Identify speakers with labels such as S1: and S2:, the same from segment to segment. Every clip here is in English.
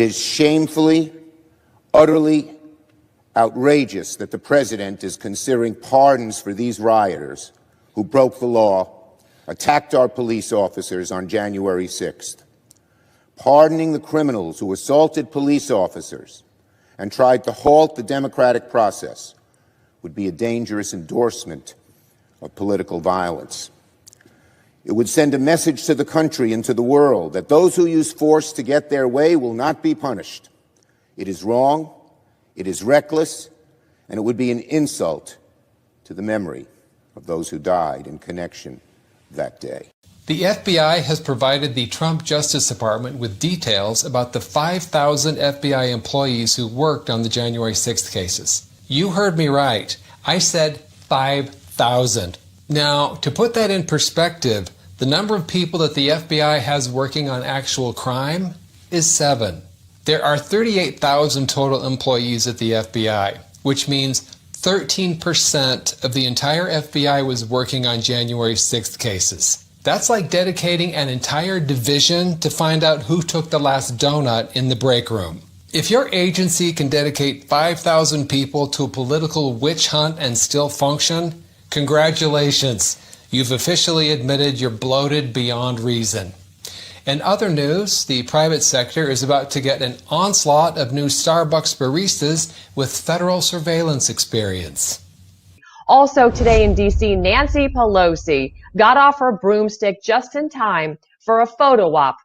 S1: is shamefully, utterly outrageous that the president is considering pardons for these rioters who broke the law, attacked our police officers on January 6th. Pardoning the criminals who assaulted police officers and tried to halt the democratic process would be a dangerous endorsement of political violence. It would send a message to the country and to the world that those who use force to get their way will not be punished. It is wrong, it is reckless, and it would be an insult to the memory of those who died in connection that day.
S2: The FBI has provided the Trump Justice Department with details about the 5,000 FBI employees who worked on the January 6th cases. You heard me right. I said 5,000. Now, to put that in perspective, the number of people that the FBI has working on actual crime is 7. There are 38,000 total employees at the FBI, which means 13% of the entire FBI was working on January 6th cases. That's like dedicating an entire division to find out who took the last donut in the break room. If your agency can dedicate 5,000 people to a political witch hunt and still function, congratulations. You've officially admitted you're bloated beyond reason. In other news, the private sector is about to get an onslaught of new Starbucks baristas with federal surveillance experience.
S3: Also today in D.C., Nancy Pelosi got off her broomstick just in time for a photo op.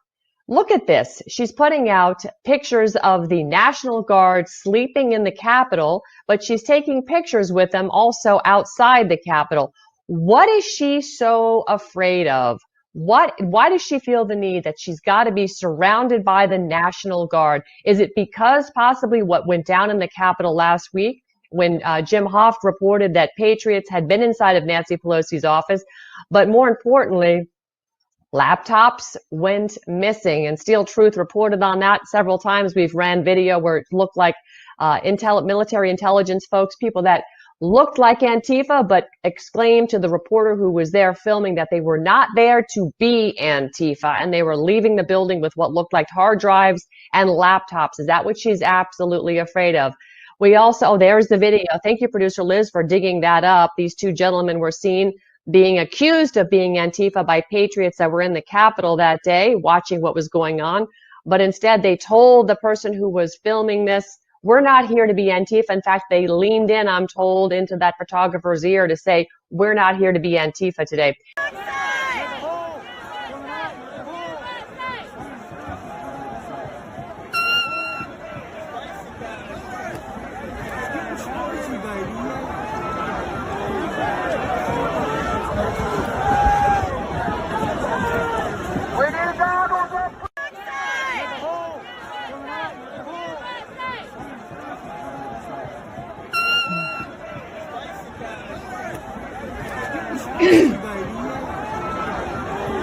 S3: Look at this. She's putting out pictures of the National Guard sleeping in the Capitol, but she's taking pictures with them also outside the Capitol. What is she so afraid of? Why does she feel the need that she's got to be surrounded by the National Guard? Is it because possibly what went down in the Capitol last week when Jim Hoft reported that patriots had been inside of Nancy Pelosi's office, but more importantly, laptops went missing, and Steel Truth reported on that several times. We've ran video where it looked like military intelligence folks, people that looked like Antifa, but exclaimed to the reporter who was there filming that they were not there to be Antifa, and they were leaving the building with what looked like hard drives and laptops. Is that what she's absolutely afraid of? We also, there's the video. Thank you, producer Liz, for digging that up. These two gentlemen were seen being accused of being Antifa by patriots that were in the Capitol that day, watching what was going on. But instead, they told the person who was filming this, we're not here to be Antifa. In fact, they leaned in, I'm told, into that photographer's ear to say, we're not here to be Antifa today.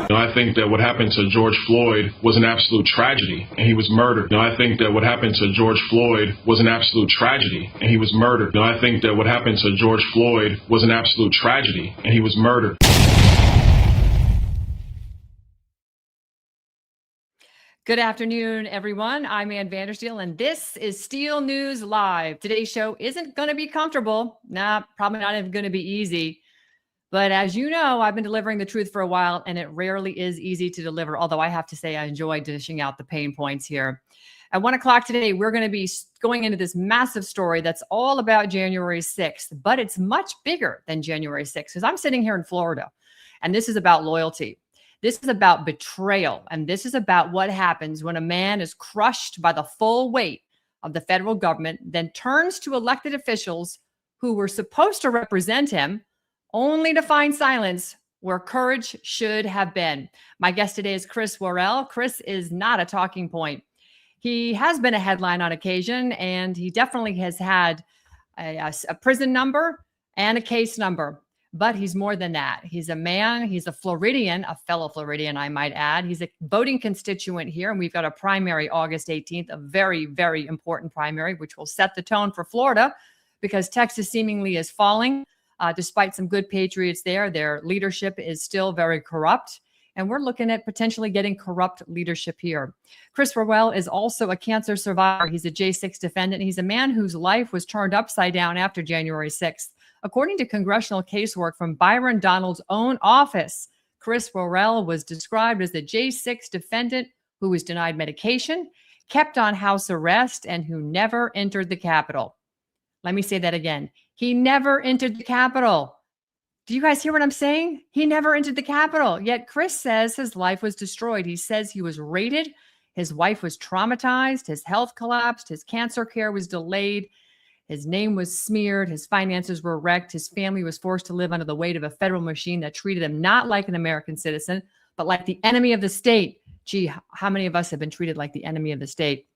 S4: I think that what happened to George Floyd was an absolute tragedy, and he was murdered. I think that what happened to George Floyd was an absolute tragedy, and he was murdered. I think that what happened to George Floyd was an absolute tragedy, and he was murdered.
S5: Good afternoon, everyone. I'm Ann Vandersteel, and this is Steel News Live. Today's show isn't going to be comfortable. Probably not even going to be easy. But as you know, I've been delivering the truth for a while, and it rarely is easy to deliver, although I have to say I enjoy dishing out the pain points here. At 1 o'clock today, we're going to be going into this massive story that's all about January 6th, but it's much bigger than January 6th, because I'm sitting here in Florida, and this is about loyalty. This is about betrayal, and this is about what happens when a man is crushed by the full weight of the federal government, then turns to elected officials who were supposed to represent him, only to find silence where courage should have been. My guest today is Chris Worrell. Chris is not a talking point. He has been a headline on occasion, and he definitely has had a prison number and a case number. But he's more than that. He's a man. He's a Floridian, a fellow Floridian, I might add. He's a voting constituent here, and we've got a primary August 18th, a very, very important primary, which will set the tone for Florida because Texas seemingly is falling. Despite some good patriots there, their leadership is still very corrupt. And we're looking at potentially getting corrupt leadership here. Chris Worrell is also a cancer survivor. He's a J6 defendant. He's a man whose life was turned upside down after January 6th. According to Congressional casework from Byron Donalds' own office, Chris Worrell was described as the J6 defendant who was denied medication, kept on house arrest, and who never entered the Capitol. Let me say that again. He never entered the Capitol. Do you guys hear what I'm saying? He never entered the Capitol. Yet Chris says his life was destroyed. He says he was raided. His wife was traumatized. His health collapsed. His cancer care was delayed. His name was smeared. His finances were wrecked. His family was forced to live under the weight of a federal machine that treated him not like an American citizen, but like the enemy of the state. Gee, how many of us have been treated like the enemy of the state?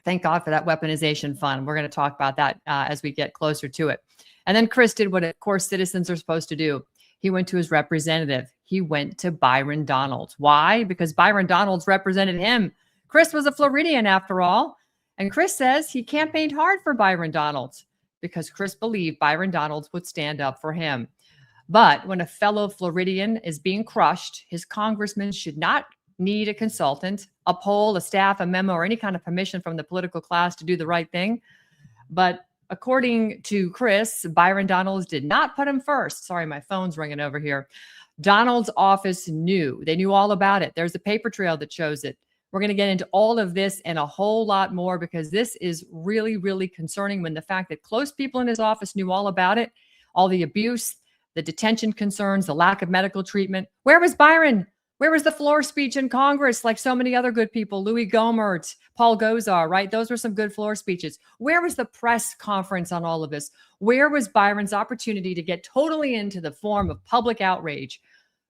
S5: Thank God for that weaponization fund. We're going to talk about that as we get closer to it. And then Chris did what, of course, citizens are supposed to do. He went to his representative. He went to Byron Donalds. Why? Because Byron Donalds represented him. Chris was a Floridian after all. And Chris says he campaigned hard for Byron Donalds because Chris believed Byron Donalds would stand up for him. But when a fellow Floridian is being crushed, his congressman should not need a consultant, a poll, a staff, a memo, or any kind of permission from the political class to do the right thing. But according to Chris, Byron Donalds did not put him first. Sorry, my phone's ringing over here. Donald's office knew. They knew all about it. There's a paper trail that shows it. We're going to get into all of this and a whole lot more because this is really, really concerning when the fact that close people in his office knew all about it, all the abuse, the detention concerns, the lack of medical treatment. Where was Byron? Where was the floor speech in Congress like so many other good people? Louis Gohmert, Paul Gosar, right? Those were some good floor speeches. Where was the press conference on all of this? Where was Byron's opportunity to get totally into the form of public outrage?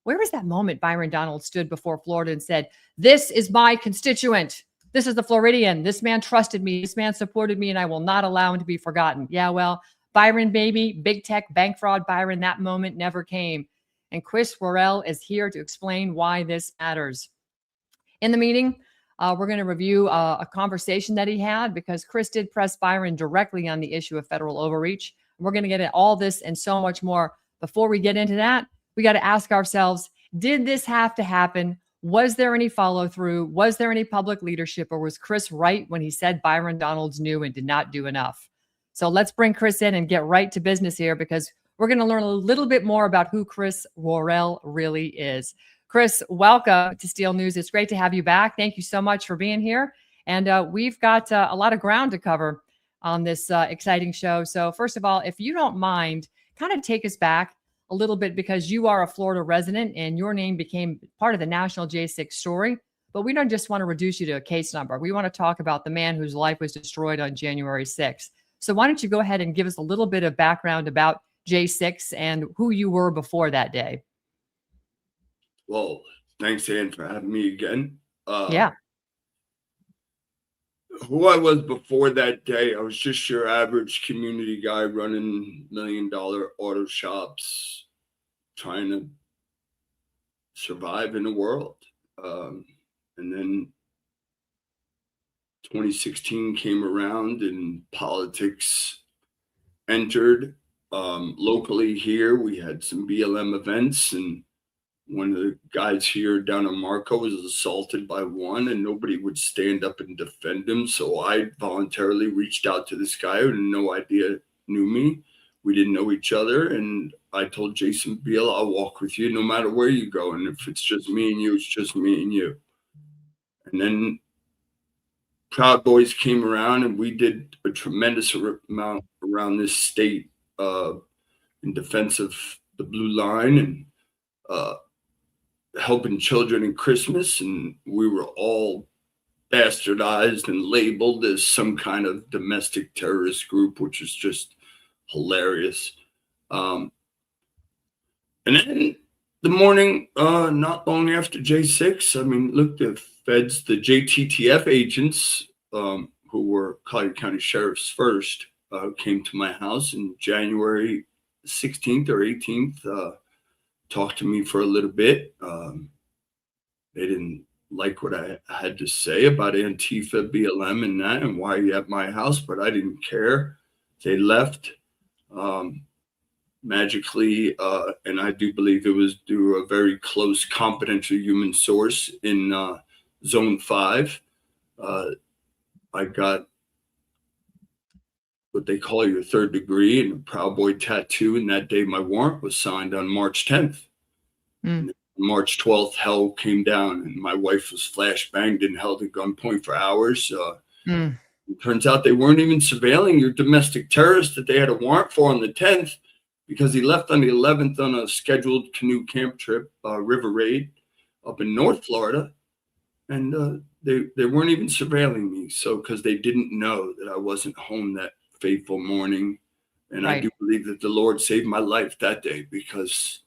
S5: Where was that moment Byron Donalds stood before Florida and said, this is my constituent. This is the Floridian. This man trusted me. This man supported me, and I will not allow him to be forgotten. Yeah, well, Byron, baby, big tech, bank fraud Byron, that moment never came. And Chris Worrell is here to explain why this matters. In the meeting, we're going to review a conversation that he had because Chris did press Byron directly on the issue of federal overreach. We're going to get into all this and so much more. Before we get into that, we got to ask ourselves, did this have to happen? Was there any follow through? Was there any public leadership, or was Chris right when he said Byron Donalds knew and did not do enough? So let's bring Chris in and get right to business here because we're going to learn a little bit more about who Chris Worrell really is. Chris, welcome to Steel News. It's great to have you back. Thank you so much for being here. And we've got a lot of ground to cover on this exciting show. So first of all, if you don't mind, kind of take us back a little bit because you are a Florida resident and your name became part of the national J6 story. But we don't just want to reduce you to a case number. We want to talk about the man whose life was destroyed on January 6th. So why don't you go ahead and give us a little bit of background about J6 and who you were before that day?
S6: Well, thanks, Ann, for having me again.
S5: Yeah.
S6: Who I was before that day, I was just your average community guy running $1 million auto shops, trying to survive in the world. And then 2016 came around and politics entered. Locally here, we had some BLM events, and one of the guys here down in Marco was assaulted by one, and nobody would stand up and defend him. So I voluntarily reached out to this guy who had no idea knew me. We didn't know each other, and I told Jason Beal, I'll walk with you no matter where you go, and if it's just me and you, it's just me and you. And then Proud Boys came around, and we did a tremendous amount around this state in defense of the Blue Line and helping children in Christmas. And we were all bastardized and labeled as some kind of domestic terrorist group, which is just hilarious. And then the morning, not long after J6, I mean, look, the feds, the JTTF agents, who were Collier County sheriffs first, came to my house in January 16th or 18th, talked to me for a little bit. They didn't like what I had to say about Antifa, BLM, and that, and why you at my house, but I didn't care. They left. magically, and I do believe it was through a very close confidential human source in Zone 5. I got what they call your third degree and a Proud Boy tattoo, and that day my warrant was signed on March 10th.
S5: Mm.
S6: March 12th, hell came down, and my wife was flash banged and held at gunpoint for hours. It turns out they weren't even surveilling your domestic terrorist that they had a warrant for on the 10th, because he left on the 11th on a scheduled canoe camp trip, river raid up in North Florida. And they weren't even surveilling me. So, because they didn't know that I wasn't home that fateful morning. And
S5: Right.
S6: I do believe that the Lord saved my life that day, because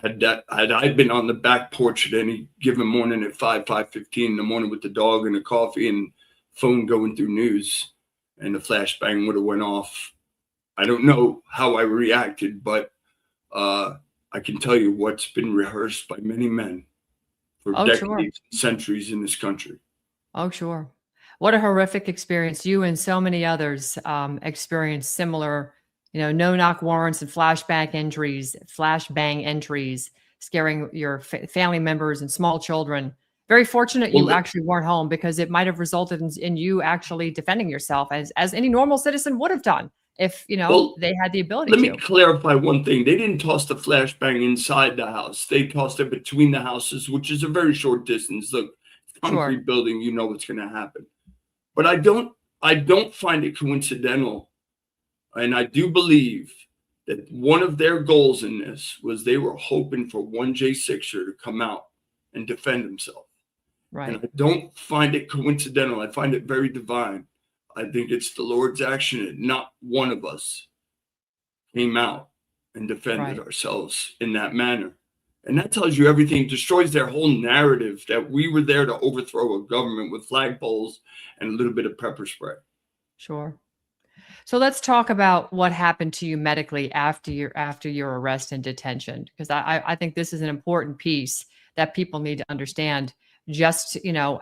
S6: had I been on the back porch at any given morning at 5:15 in the morning with the dog and a coffee and phone going through news, and the flashbang would have went off, I don't know how I reacted, but I can tell you what's been rehearsed by many men for decades,
S5: Sure.
S6: and centuries in this country.
S5: Oh, sure. What a horrific experience. You and so many others experienced similar, no-knock warrants and flashbang entries, scaring your family members and small children. Very fortunate you actually weren't home, because it might have resulted in you actually defending yourself as any normal citizen would have done if, they had the ability to.
S6: Let me clarify one thing. They didn't toss the flashbang inside the house. They tossed it between the houses, which is a very short distance. Look, concrete building, you know what's going to happen. But I don't find it coincidental. And I do believe that one of their goals in this was they were hoping for one J6er to come out and defend himself.
S5: Right.
S6: And I don't find it coincidental. I find it very divine. I think it's the Lord's action, and not one of us came out and defended ourselves in that manner. And that tells you everything. It destroys their whole narrative that we were there to overthrow a government with flagpoles and a little bit of pepper spray.
S5: Sure. So let's talk about what happened to you medically after your arrest and detention, because I think this is an important piece that people need to understand. Just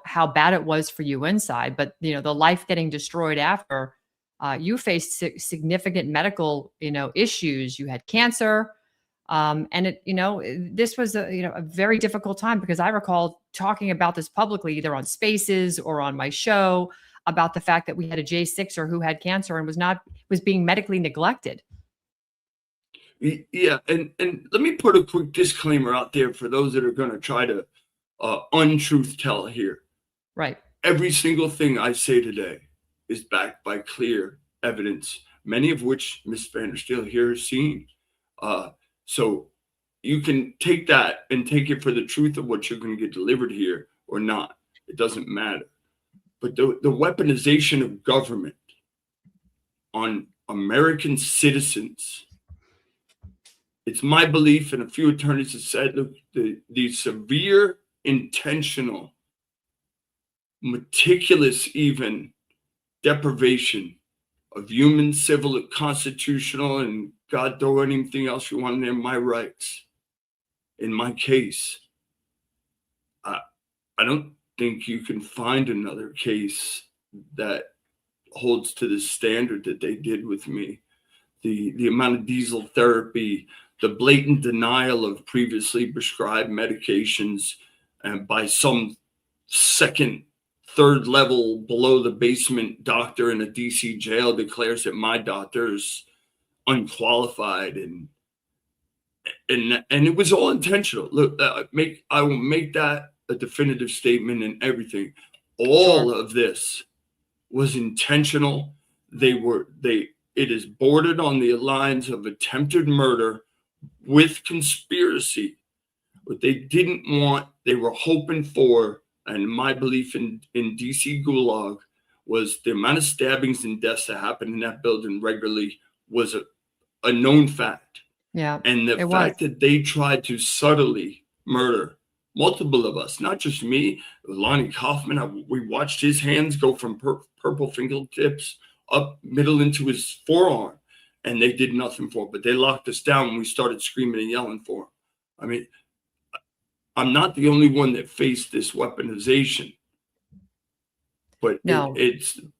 S5: how bad it was for you inside, but the life getting destroyed after. You faced significant medical issues. You had cancer. And this was a very difficult time, because I recall talking about this publicly, either on Spaces or on my show, about the fact that we had a J6er who had cancer and was being medically neglected.
S6: Yeah. And let me put a quick disclaimer out there for those that are going to try to untruth tell here.
S5: Right.
S6: Every single thing I say today is backed by clear evidence, many of which Ms. Vandersteel here has seen. So you can take that and take it for the truth of what you're going to get delivered here or not. It doesn't matter. But the weaponization of government on American citizens, it's my belief, and a few attorneys have said, look, the severe, intentional, meticulous even deprivation of human, civil, constitutional, and God, throw anything else you want in there, my rights. In my case, I don't think you can find another case that holds to the standard that they did with me. The amount of diesel therapy, the blatant denial of previously prescribed medications, and by some second, third level below the basement doctor in a DC jail declares that my doctor is unqualified, and it was all intentional. Look, I will make that a definitive statement, and everything. All of this was intentional. It is bordered on the lines of attempted murder with conspiracy. What they didn't want, they were hoping for, and my belief in DC Gulag was the amount of stabbings and deaths that happened in that building regularly was a known fact.
S5: Yeah.
S6: And the fact that they tried to subtly murder multiple of us, not just me, Lonnie Kaufman, we watched his hands go from purple fingertips up middle into his forearm, and they did nothing for it. But they locked us down when we started screaming and yelling for him. I mean, I'm not the only one that faced this weaponization, but
S5: No.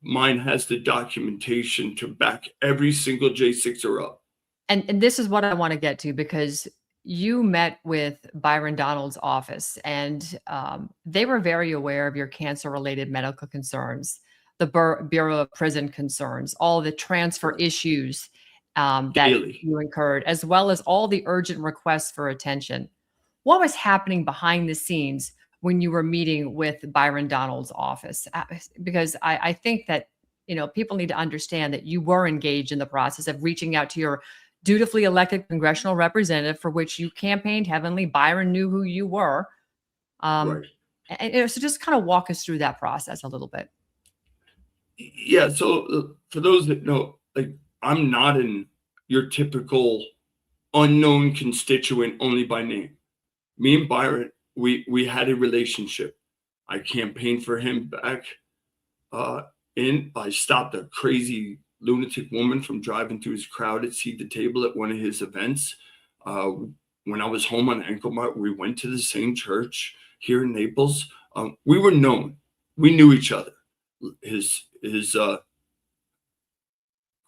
S6: mine has the documentation to back every single J6er up.
S5: And this is what I want to get to, because you met with Byron Donalds' office, and they were very aware of your cancer-related medical concerns, the Bureau of Prison concerns, all the transfer issues that
S6: Daily.
S5: you incurred, as well as all the urgent requests for attention. What was happening behind the scenes when you were meeting with Byron Donalds' office? Because I think that, you know, people need to understand that you were engaged in the process of reaching out to your dutifully elected congressional representative, for which you campaigned heavily. Byron knew who you were.
S6: Right.
S5: And so just kind of walk us through that process a little bit.
S6: Yeah. So for those that know, like, I'm not in your typical unknown constituent only by name. Me and Byron, we had a relationship. I campaigned for him back I stopped a crazy lunatic woman from driving through his crowded seat the table at one of his events. When I was home on Ankle Mart, we went to the same church here in Naples. We were known. We knew each other. His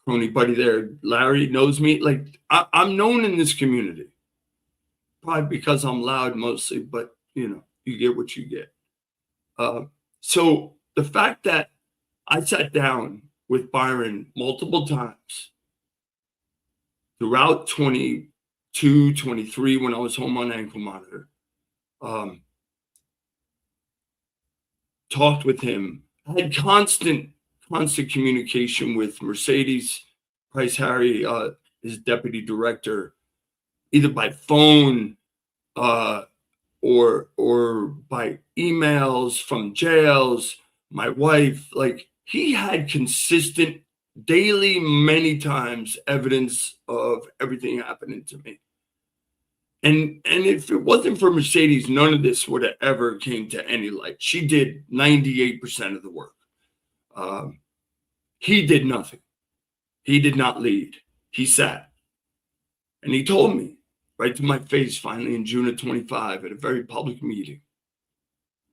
S6: crony buddy there, Larry, knows me. Like, I'm known in this community. Probably because I'm loud mostly, but you know, you get what you get. So the fact that I sat down with Byron multiple times throughout 22, 23, when I was home on ankle monitor, talked with him. I had constant communication with Mercedes Price Harry, his deputy director, either by phone or by emails from jails. My wife, like, he had consistent, daily, many times evidence of everything happening to me. And if it wasn't for Mercedes, none of this would have ever came to any light. She did 98% of the work. He did nothing. He did not lead. He sat. And he told me right to my face finally in June of 25 at a very public meeting,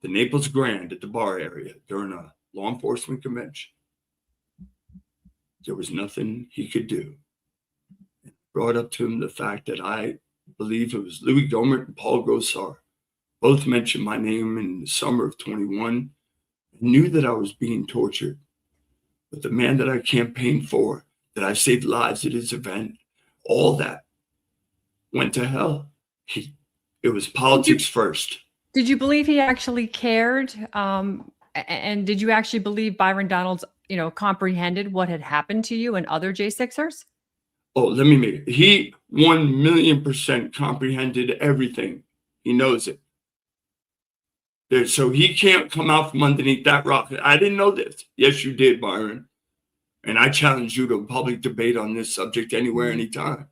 S6: the Naples Grand at the bar area during a law enforcement convention. There was nothing he could do. It brought up to him the fact that I believe it was Louis Gohmert and Paul Gosar both mentioned my name in the summer of 21. I knew that I was being tortured, but the man that I campaigned for, that I saved lives at his event, all that went to hell. It was politics first.
S5: Did you believe he actually cared? And did you actually believe Byron Donalds, you know, comprehended what had happened to you and other J6ers?
S6: Oh, let me make it. He 1,000,000% comprehended everything. He knows it. So he can't come out from underneath that rock. I didn't know this. Yes, you did, Byron. And I challenge you to a public debate on this subject anywhere, anytime.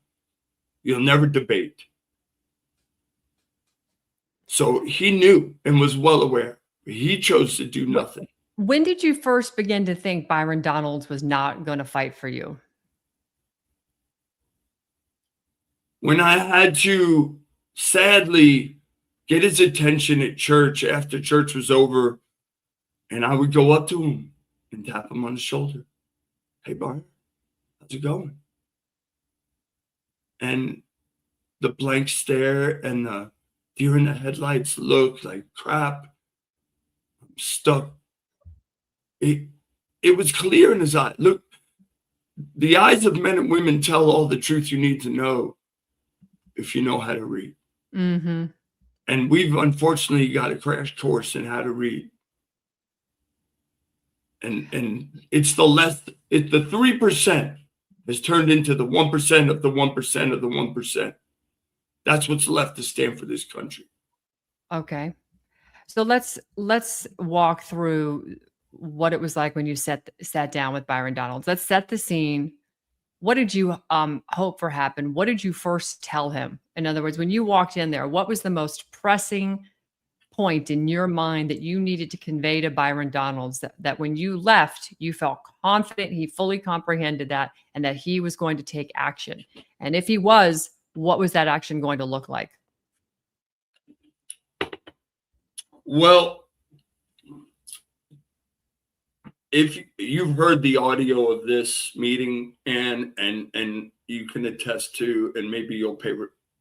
S6: You'll never debate. So he knew and was well aware. He chose to do nothing.
S5: When did you first begin to think Byron Donalds was not going to fight for you?
S6: When I had to sadly get his attention at church after church was over, and I would go up to him and tap him on the shoulder. Hey, Byron, how's it going? And the blank stare and the deer in the headlights look like crap. I'm stuck. It was clear in his eye. Look, the eyes of men and women tell all the truth you need to know if you know how to read.
S5: Mm-hmm.
S6: And we've unfortunately got a crash course in how to read. And it's the 3% has turned into the 1% of the 1% of the 1%. That's what's left to stand for this country.
S5: Okay. So let's walk through what it was like when you sat down with Byron Donalds. Let's set the scene. What did you hope for happen? What did you first tell him? In other words, when you walked in there, what was the most pressing point in your mind that you needed to convey to Byron Donalds, that when you left, you felt confident he fully comprehended that and that he was going to take action? And if he was, what was that action going to look like?
S6: Well, if you've heard the audio of this meeting, and you can attest to, and maybe you'll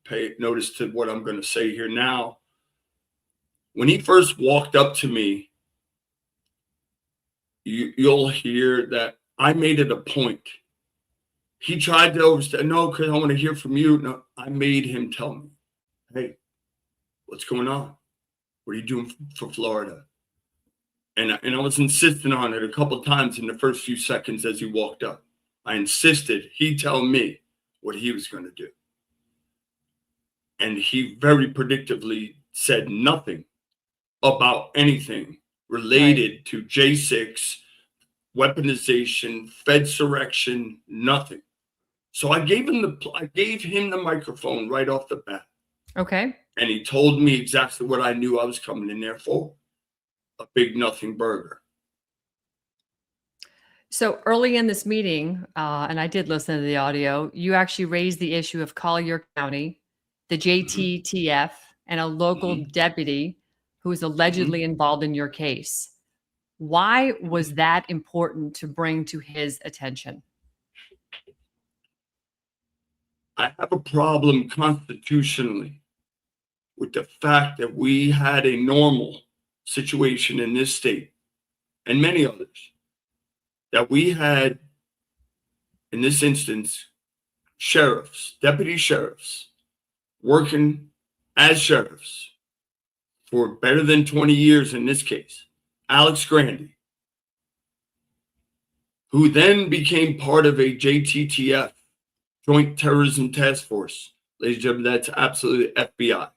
S6: pay notice to what I'm going to say here now. When he first walked up to me, you'll hear that I made it a point. He tried to overstay. No, because I want to hear from you. No, I made him tell me, hey, what's going on? What are you doing for Florida? And I was insisting on it a couple of times in the first few seconds as he walked up. I insisted he tell me what he was going to do. And he very predictably said nothing about anything related to J6, weaponization, Fedsurrection, nothing. So I gave him the microphone right off the bat.
S5: Okay.
S6: And he told me exactly what I knew I was coming in there for. A big nothing burger.
S5: So early in this meeting, and I did listen to the audio, you actually raised the issue of Collier County, the JTTF, and a local deputy who was allegedly involved in your case. Why was that important to bring to his attention?
S6: I have a problem constitutionally with the fact that we had a normal situation in this state and many others, that we had, in this instance, sheriffs, deputy sheriffs, working as sheriffs for better than 20 years in this case. Alex Grandy, who then became part of a JTTF, Joint Terrorism Task Force. Ladies and gentlemen, that's absolutely FBI.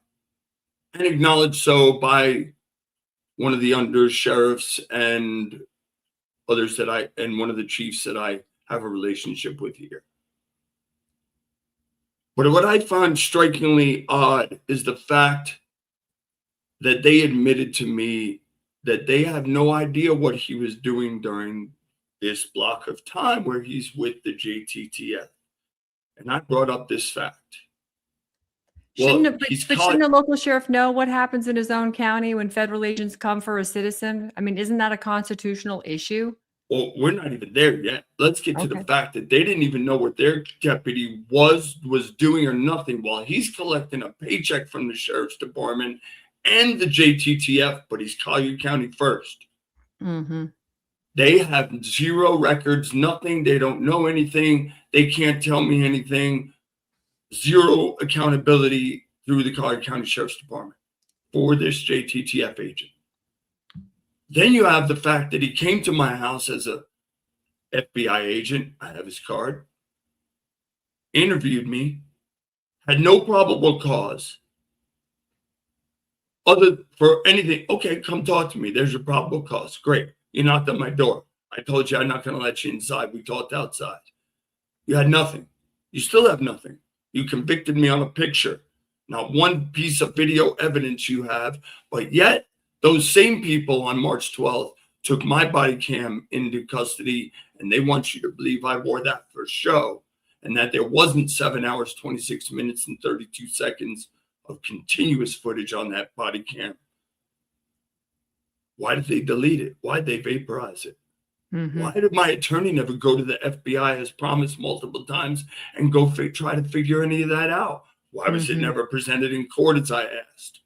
S6: And acknowledged so by one of the under sheriffs and others and one of the chiefs that I have a relationship with here. But what I find strikingly odd is the fact that they admitted to me that they have no idea what he was doing during this block of time where he's with the JTTF. And I brought up this fact.
S5: Shouldn't a local sheriff know what happens in his own county when federal agents come for a citizen? I mean, isn't that a constitutional issue?
S6: Well, we're not even there yet. Let's get to the fact that they didn't even know what their deputy was doing or nothing while he's collecting a paycheck from the sheriff's department and the JTTF, but he's Collier County first. They have zero records, nothing. They don't know anything. They can't tell me anything. Zero accountability through the Collier County Sheriff's Department for this JTTF agent. Then you have the fact that he came to my house as a FBI agent. I have his card. Interviewed me. Had no probable cause. Other for anything. Okay, come talk to me. There's your probable cause. Great. You knocked on my door. I told you I'm not going to let you inside. We talked outside. You had nothing. You still have nothing. You convicted me on a picture. Not one piece of video evidence you have, but yet those same people on March 12th took my body cam into custody, and they want you to believe I wore that for show and that there wasn't 7 hours, 26 minutes, and 32 seconds of continuous footage on that body cam. Why did they delete it? Why did they vaporize it? Why did my attorney never go to the FBI as promised multiple times and go try to figure any of that out? Why was it never presented in court as I asked?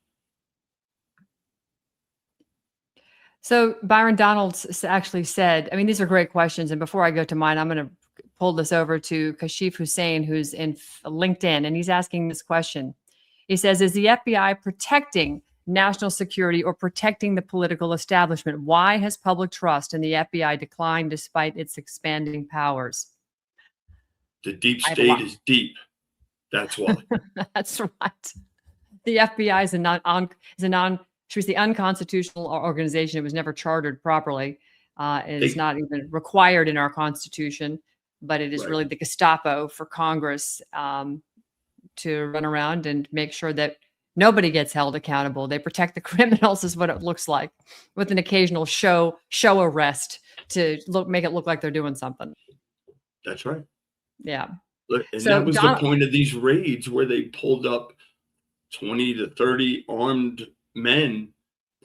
S5: So Byron Donalds actually said, I mean, these are great questions. And before I go to mine, I'm going to pull this over to Kashif Hussein, who's in LinkedIn, and he's asking this question. He says, is the FBI protecting national security or protecting the political establishment? Why has public trust in the FBI declined despite its expanding powers?
S6: The deep state is deep. That's why.
S5: That's right. The FBI is the unconstitutional organization. It was never chartered properly. It is not even required in our Constitution, but it is really the Gestapo for Congress to run around and make sure that nobody gets held accountable. They protect the criminals is what it looks like, with an occasional show arrest to make it look like they're doing something.
S6: That's right.
S5: Yeah.
S6: And so that was the point of these raids, where they pulled up 20 to 30 armed men,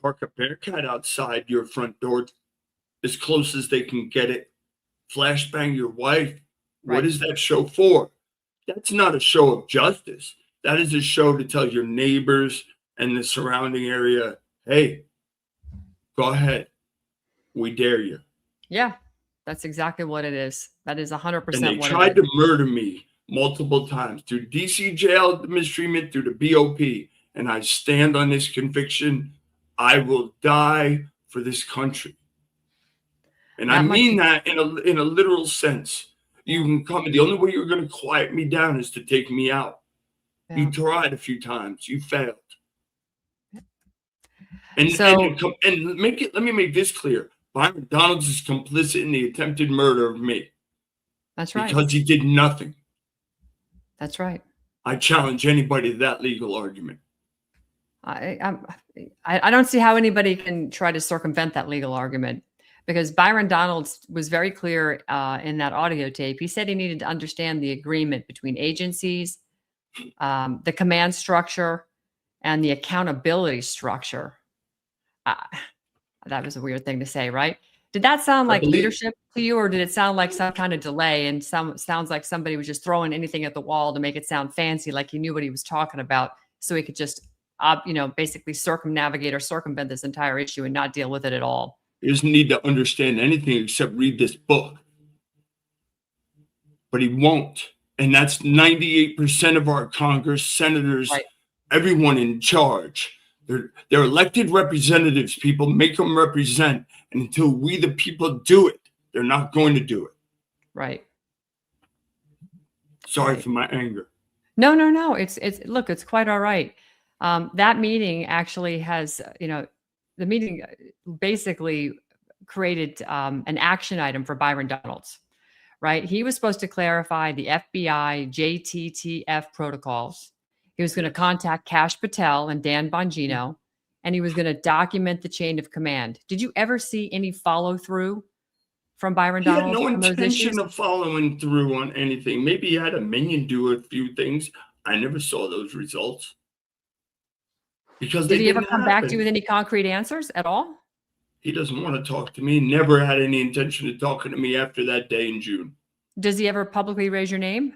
S6: park a Bearcat outside your front door as close as they can get it. Flashbang your wife.
S5: Right.
S6: What is that show for? That's not a show of justice. That is a show to tell your neighbors and the surrounding area, hey, go ahead. We dare you.
S5: Yeah, that's exactly what it is. That is 100%
S6: And they
S5: what
S6: tried
S5: it is.
S6: to murder me multiple times through DC jail mistreatment, through the BOP. And I stand on this conviction. I will die for this country. And I mean that in a literal sense. You can come, the only way you're going to quiet me down is to take me out.
S5: Yeah.
S6: You tried a few times. You failed.
S5: Let
S6: me make this clear. Byron Donalds is complicit in the attempted murder of me.
S5: That's right.
S6: Because he did nothing.
S5: That's right.
S6: I challenge anybody to that legal argument.
S5: I don't see how anybody can try to circumvent that legal argument, because Byron Donalds was very clear in that audio tape. He said he needed to understand the agreement between agencies, the command structure, and the accountability structure. That was a weird thing to say, right? Did that sound like leadership to you, or did it sound like some kind of delay and sounds like somebody was just throwing anything at the wall to make it sound fancy, like he knew what he was talking about, so he could just, basically circumnavigate or circumvent this entire issue and not deal with it at all?
S6: He doesn't need to understand anything except read this book. But he won't. And that's 98% of our Congress, senators, right. Everyone in charge. They're elected representatives. People make them represent. And until we, the people, do it, they're not going to do it.
S5: Right.
S6: Sorry for my anger.
S5: No. Look, it's quite all right. That meeting actually has, the meeting basically created an action item for Byron Donalds, right? He was supposed to clarify the FBI JTTF protocols. He was going to contact Kash Patel and Dan Bongino, and he was going to document the chain of command. Did you ever see any follow through from Byron Donalds?
S6: He had no intention of following through on anything. Maybe he had a minion do a few things. I never saw those results. Because
S5: did he ever come back to you with any concrete answers at all?
S6: He doesn't want to talk to me. Never had any intention of talking to me after that day in June.
S5: Does he ever publicly raise your name?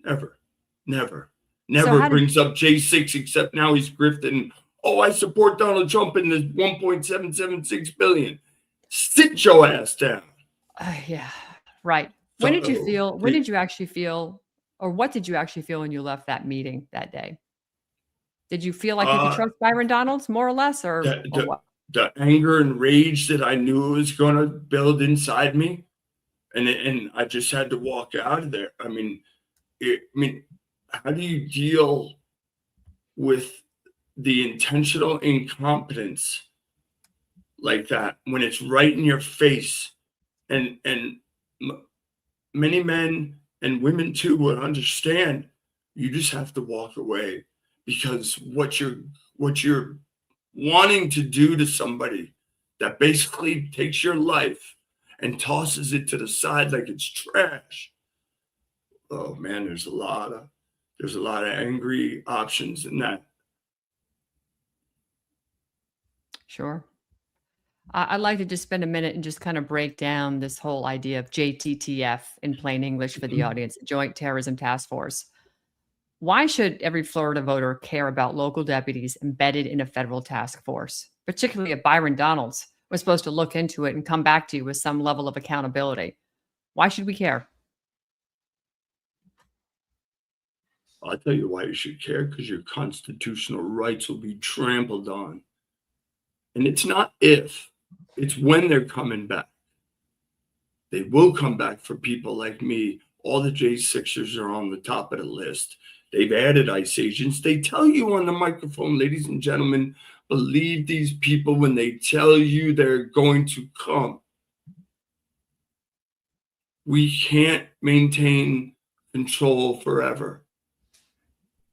S6: Never brings up J6, except now he's grifting. Oh, I support Donald Trump in this 1.776 billion. Sit your ass down.
S5: Yeah, right. When did you feel, when did you actually feel, or what did you actually feel when you left that meeting that day? Did you feel like you could trust Byron Donalds more or less, or what?
S6: The anger and rage that I knew was going to build inside me, and I just had to walk out of there. I mean, how do you deal with the intentional incompetence like that when it's right in your face? And many men and women too would understand. You just have to walk away, because what you're wanting to do to somebody that basically takes your life and tosses it to the side like it's trash. Oh man, there's a lot of angry options in that.
S5: Sure. I'd like to just spend a minute and just kind of break down this whole idea of JTTF in plain English for the audience, Joint Terrorism Task Force. Why should every Florida voter care about local deputies embedded in a federal task force, particularly if Byron Donalds was supposed to look into it and come back to you with some level of accountability? Why should we care?
S6: I'll tell you why you should care, because your constitutional rights will be trampled on. And it's not if, it's when they're coming back. They will come back for people like me. All the J6ers are on the top of the list. They've added ICE agents. They tell you on the microphone, ladies and gentlemen, believe these people when they tell you they're going to come. We can't maintain control forever.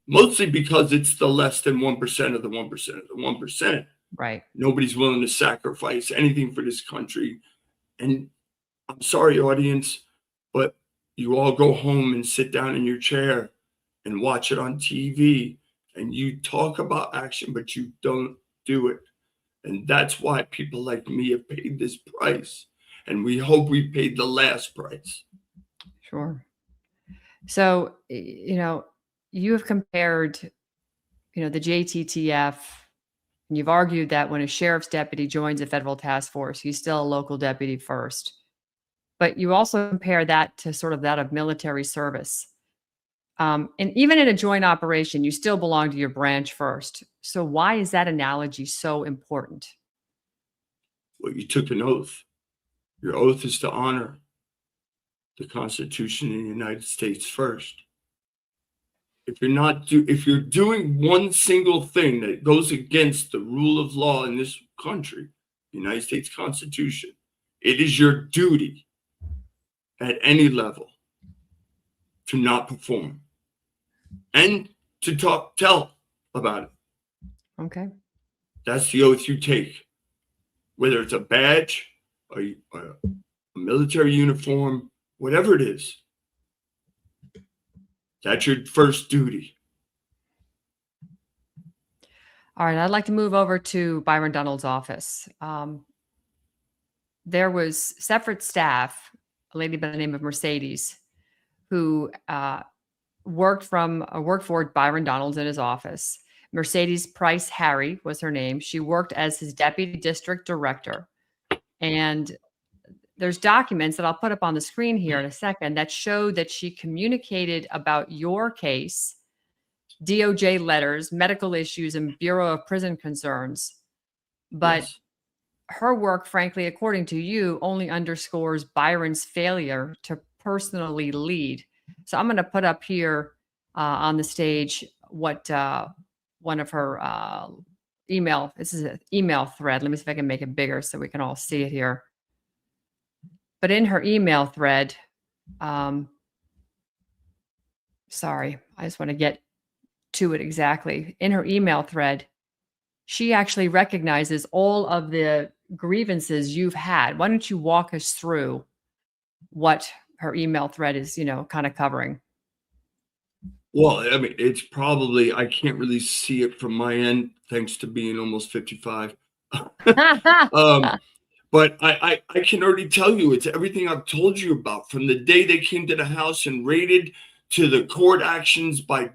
S6: Mostly because it's the less than 1% of the 1% of the 1%.
S5: Right.
S6: Nobody's willing to sacrifice anything for this country. And I'm sorry, audience, but you all go home and sit down in your chair and watch it on TV, and you talk about action, but you don't do it. And that's why people like me have paid this price. And we hope we paid the last price.
S5: Sure. So, you have compared, the JTTF, and you've argued that when a sheriff's deputy joins a federal task force, he's still a local deputy first. But you also compare that to sort of that of military service. And even in a joint operation, you still belong to your branch first. So why is that analogy so important?
S6: Well, you took an oath. Your oath is to honor the Constitution of the United States first. If you're doing one single thing that goes against the rule of law in this country, the United States Constitution, it is your duty at any level to not perform and to tell about it.
S5: Okay.
S6: That's the oath you take, whether it's a badge, a military uniform, whatever it is. That's your first duty.
S5: All right. I'd like to move over to Byron Donalds' office. There was separate staff, a lady by the name of Mercedes, who worked for Byron Donalds in his office. Mercedes Price Harry was her name. She worked as his deputy district director. And there's documents that I'll put up on the screen here in a second that show that she communicated about your case, DOJ letters, medical issues, and Bureau of Prison concerns. But
S6: Yes.
S5: her work, frankly, according to you, only underscores Byron's failure to personally lead. So I'm going to put up here on the stage what one of her this is an email thread. Let me see if I can make it bigger so we can all see it here. But in her email thread, sorry, I just want to get to it exactly. In her email thread, she actually recognizes all of the grievances you've had. Why don't you walk us through what her email thread is, kind of covering?
S6: Well, I mean, it's probably, I can't really see it from my end, thanks to being almost 55. But I can already tell you, it's everything I've told you about, from the day they came to the house and raided, to the court actions by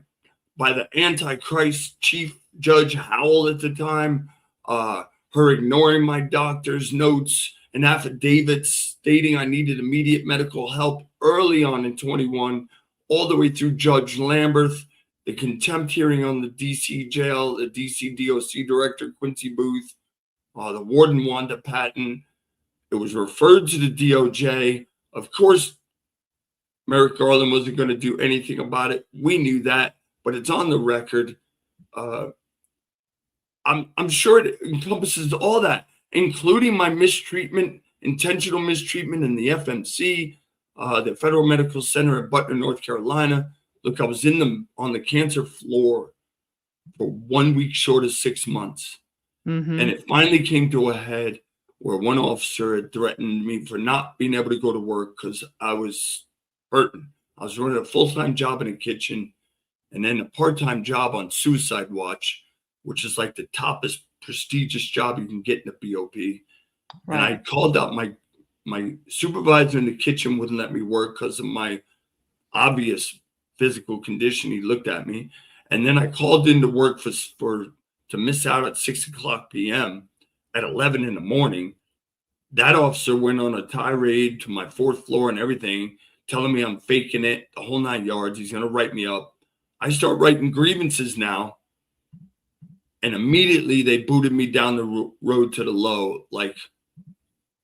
S6: the Antichrist Chief Judge Howell at the time, her ignoring my doctor's notes and affidavits stating I needed immediate medical help early on in 21, all the way through Judge Lamberth, the contempt hearing on the DC jail, the DC DOC director, Quincy Booth, the warden, Wanda Patton. It was referred to the DOJ. Of course, Merrick Garland wasn't going to do anything about it. We knew that, but it's on the record. I'm sure it encompasses all that, including my mistreatment, intentional mistreatment in the FMC, the Federal Medical Center at Butler, North Carolina. Look, I was on the cancer floor for 1 week short of 6 months.
S5: Mm-hmm.
S6: And it finally came to a head where one officer had threatened me for not being able to go to work because I was hurting. I was running a full-time job in a kitchen and then a part-time job on suicide watch, which is like the toppest prestigious job you can get in the BOP. Right. And I called out my supervisor in the kitchen wouldn't let me work because of my obvious physical condition. He looked at me, and then I called into work to miss out at 6:00 p.m. at 11 in the morning. That officer went on a tirade to my 4th floor and everything, telling me I'm faking it, the whole 9 yards. He's going to write me up. I start writing grievances now, and immediately they booted me down the road to the low, like,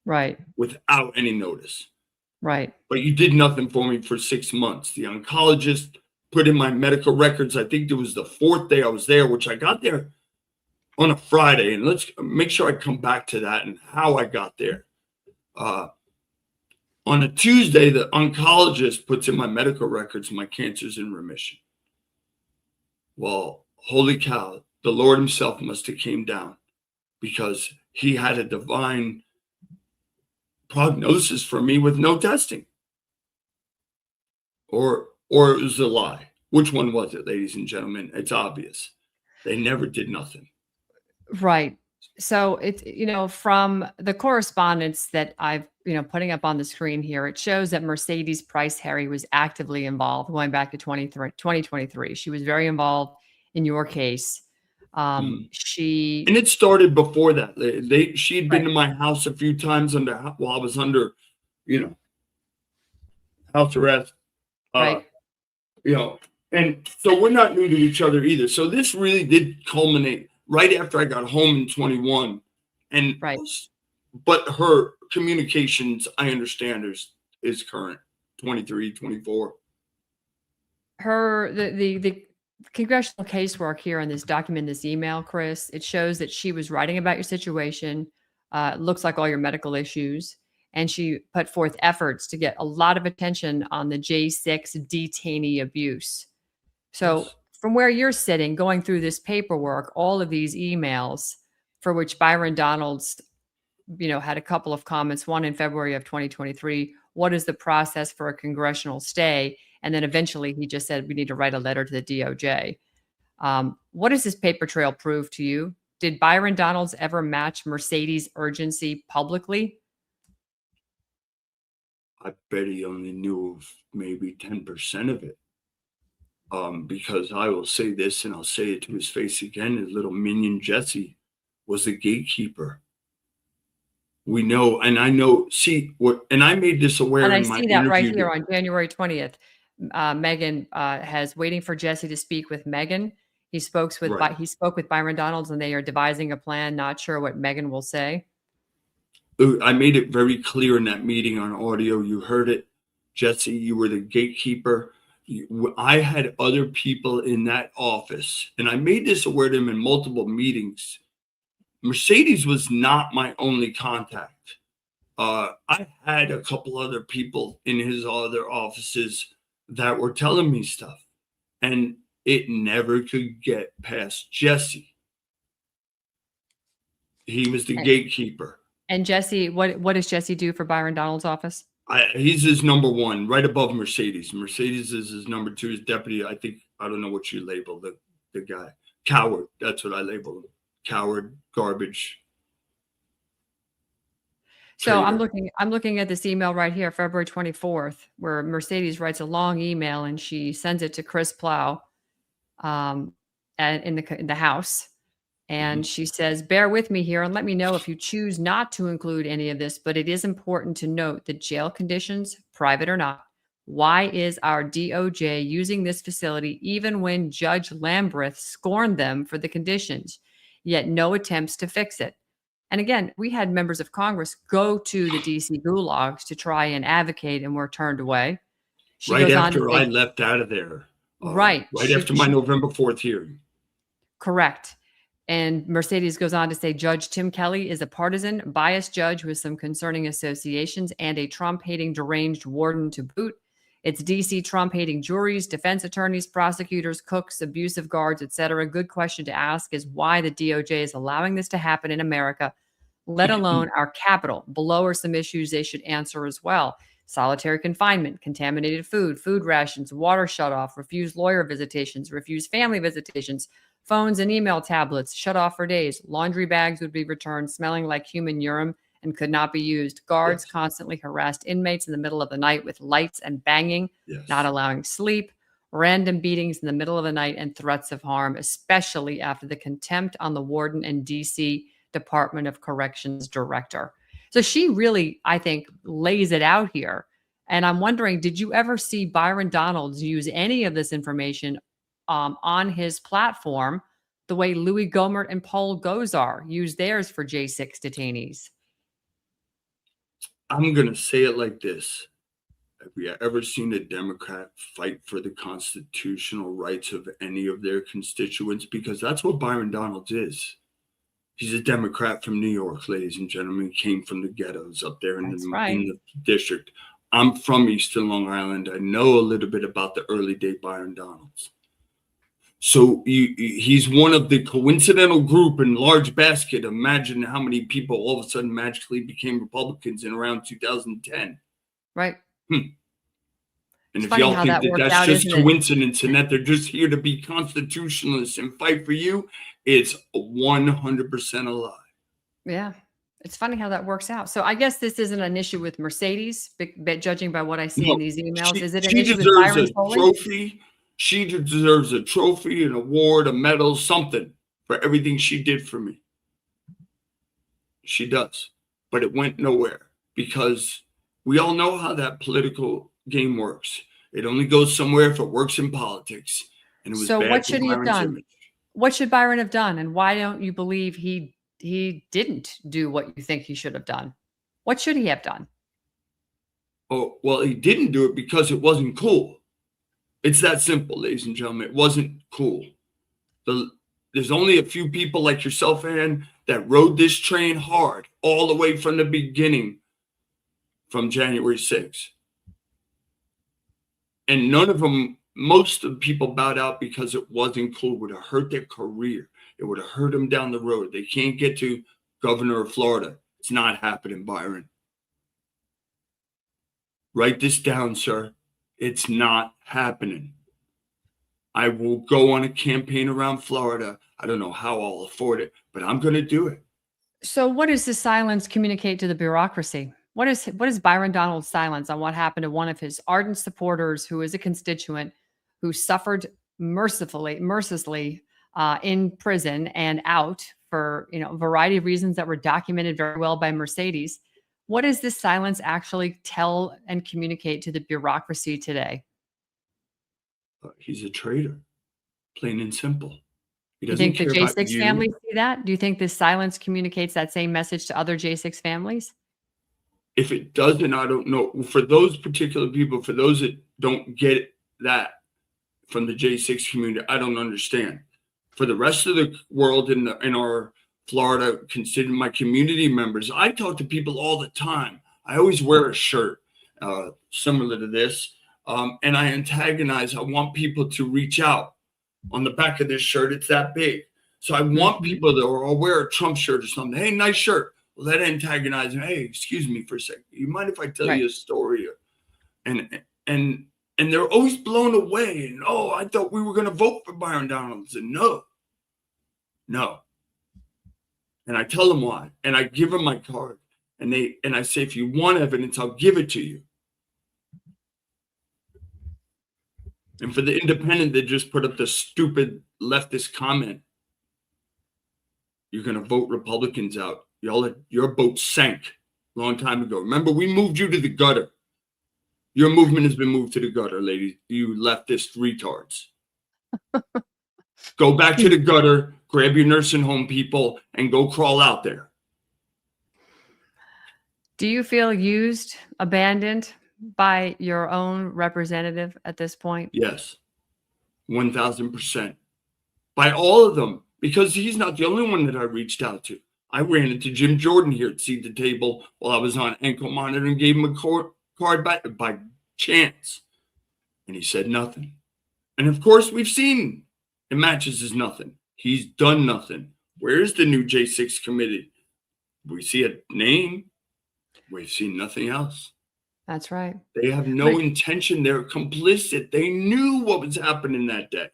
S5: right,
S6: without any notice.
S5: Right.
S6: But you did nothing for me for 6 months. The oncologist put in my medical records. I think it was the 4th day I was there, which I got there on a Friday. And let's make sure I come back to that and how I got there. On a Tuesday, the oncologist puts in my medical records, my cancer's in remission. Well, holy cow, the Lord himself must have came down, because he had a divine prognosis for me with no testing. Or it was a lie. Which one was it, ladies and gentlemen? It's obvious. They never did nothing.
S5: Right. So it's, from the correspondence that I've, putting up on the screen here, it shows that Mercedes Price Harry was actively involved going back to 2023. She was very involved in your case.
S6: And it started before that. She had been
S5: Right.
S6: to my house a few times while I was under, house arrest.
S5: Right.
S6: And so we're not new to each other either. So this really did culminate right after I got home in 21. And
S5: Right.
S6: but her communications, I understand, is current 23, 24.
S5: The congressional casework here in this document, this email, Chris, it shows that she was writing about your situation. It looks like all your medical issues. And she put forth efforts to get a lot of attention on the J6 detainee abuse. So
S6: Yes.
S5: from where you're sitting, going through this paperwork, all of these emails for which Byron Donalds, had a couple of comments, one in February of 2023, what is the process for a congressional stay? And then eventually he just said, we need to write a letter to the DOJ. What does this paper trail prove to you? Did Byron Donalds ever match Mercedes' urgency publicly?
S6: I bet he only knew of maybe 10% of it. Because I will say this, and I'll say it to his face again, his little minion Jesse was the gatekeeper. We know, and I know, and I made this aware
S5: And I
S6: in my
S5: see that right
S6: interview.
S5: here on January 20th. Megan has waiting for Jesse to speak with Megan. He spoke with Byron Donalds, and they are devising a plan. Not sure what Megan will say.
S6: I made it very clear in that meeting on audio. You heard it, Jesse. You were the gatekeeper. I had other people in that office, and I made this aware to them in multiple meetings. Mercedes was not my only contact. I had a couple other people in his other offices that were telling me stuff, and it never could get past Jesse. He was the gatekeeper.
S5: And Jesse, what does Jesse do for Byron Donalds' office?
S6: He's his number one, right above Mercedes. Mercedes is his number two, his deputy. I don't know what you label the guy. Coward. That's what I label him. Coward, garbage.
S5: So
S6: traitor.
S5: I'm looking at this email right here, February 24th, where Mercedes writes a long email and she sends it to Chris Plow, and in the House. And she says, bear with me here and let me know if you choose not to include any of this, but it is important to note that jail conditions, private or not, why is our DOJ using this facility even when Judge Lambreth scorned them for the conditions, yet no attempts to fix it? And again, we had members of Congress go to the DC gulags to try and advocate and were turned away.
S6: Right after I left out of there.
S5: Right.
S6: Right after my November 4th hearing.
S5: Correct. And Mercedes goes on to say, Judge Tim Kelly is a partisan, biased judge with some concerning associations and a Trump-hating deranged warden to boot. It's DC Trump-hating juries, defense attorneys, prosecutors, cooks, abusive guards, etc. Good question to ask is why the DOJ is allowing this to happen in America, let alone our capital. Below are some issues they should answer as well. Solitary confinement, contaminated food, food rations, water shutoff, refused lawyer visitations, refused family visitations, phones and email tablets shut off for days. Laundry bags would be returned smelling like human urine and could not be used. Guards constantly harassed inmates in the middle of the night with lights and banging, not allowing sleep, random beatings in the middle of the night, and threats of harm, especially after the contempt on the warden and DC Department of Corrections director. So she really, I think, lays it out here. And I'm wondering, did you ever see Byron Donalds use any of this information on his platform the way Louis Gohmert and Paul Gosar use theirs for J6 detainees?
S6: I'm going to say it like this. Have you ever seen a Democrat fight for the constitutional rights of any of their constituents? Because that's what Byron Donalds is. He's a Democrat from New York, ladies and gentlemen. He came from the ghettos up there in the district. I'm from Eastern Long Island. I know a little bit about the early day Byron Donalds. So he's one of the coincidental group in large basket. Imagine how many people all of a sudden magically became Republicans in around 2010.
S5: Right.
S6: And if y'all think that that's just coincidence and that they're just here to be constitutionalists and fight for you, it's 100% a lie.
S5: Yeah. It's funny how that works out. So I guess this isn't an issue with Mercedes, but judging by what I see
S6: No,
S5: in these emails. Is it an
S6: she
S5: issue with
S6: deserves
S5: Byron
S6: a
S5: Foley?
S6: trophy. She deserves a trophy, an award, a medal, something for everything she did for me. She does. But it went nowhere because we all know how that political game works. It only goes somewhere if it works in politics. And it was
S5: So
S6: bad
S5: what
S6: for
S5: should he have
S6: Byron's
S5: done?
S6: image.
S5: What should Byron have done? And why don't you believe he didn't do what you think he should have done? What should he have done?
S6: Oh, well, he didn't do it because it wasn't cool. It's that simple, ladies and gentlemen. It wasn't cool. There's only a few people like yourself, Ann, that rode this train hard all the way from the beginning from January 6th. And none of them, most of the people bowed out because it wasn't cool. It would have hurt their career. It would have hurt them down the road. They can't get to governor of Florida. It's not happening, Byron. Write this down, sir. It's not happening. I will go on a campaign around Florida. I don't know how I'll afford it, but I'm going to do it.
S5: So what does this silence communicate to the bureaucracy? What is Byron Donalds' silence on what happened to one of his ardent supporters who is a constituent who suffered mercilessly in prison and out for a variety of reasons that were documented very well by Mercedes? What does this silence actually tell and communicate to the bureaucracy today?
S6: He's a traitor, plain and simple. He
S5: Do you
S6: doesn't
S5: think the
S6: care about
S5: J6
S6: you.
S5: families see that? Do you think this silence communicates that same message to other J6 families?
S6: If it doesn't, I don't know. For those particular people, for those that don't get that from the J6 community, I don't understand. For the rest of the world in our Florida, consider my community members, I talk to people all the time. I always wear a shirt similar to this, and I antagonize. I want people to reach out. On the back of this shirt, it's that big. So I want people to, or I'll wear a Trump shirt or something. Hey, nice shirt. Well, that antagonizing. Hey, excuse me for a second. You mind if I tell you a story? And they're always blown away. And I thought we were going to vote for Byron Donalds. And no. And I tell them why. And I give them my card. And I say, if you want evidence, I'll give it to you. And for the independent that just put up the stupid leftist comment, you're going to vote Republicans out. Your boat sank a long time ago. Remember, we moved you to the gutter. Your movement has been moved to the gutter, ladies. You leftist retards. Go back to the gutter, grab your nursing home people, and go crawl out there.
S5: Do you feel used, abandoned by your own representative at this point?
S6: Yes, 1,000%. By all of them, because he's not the only one that I reached out to. I ran into Jim Jordan here at Seat the Table while I was on ankle monitor and gave him a card by chance. And he said nothing. And of course, we've seen it matches as nothing. He's done nothing. Where's the new J6 committee? We see a name. We've seen nothing else.
S5: That's right.
S6: They have no intention. They're complicit. They knew what was happening that day.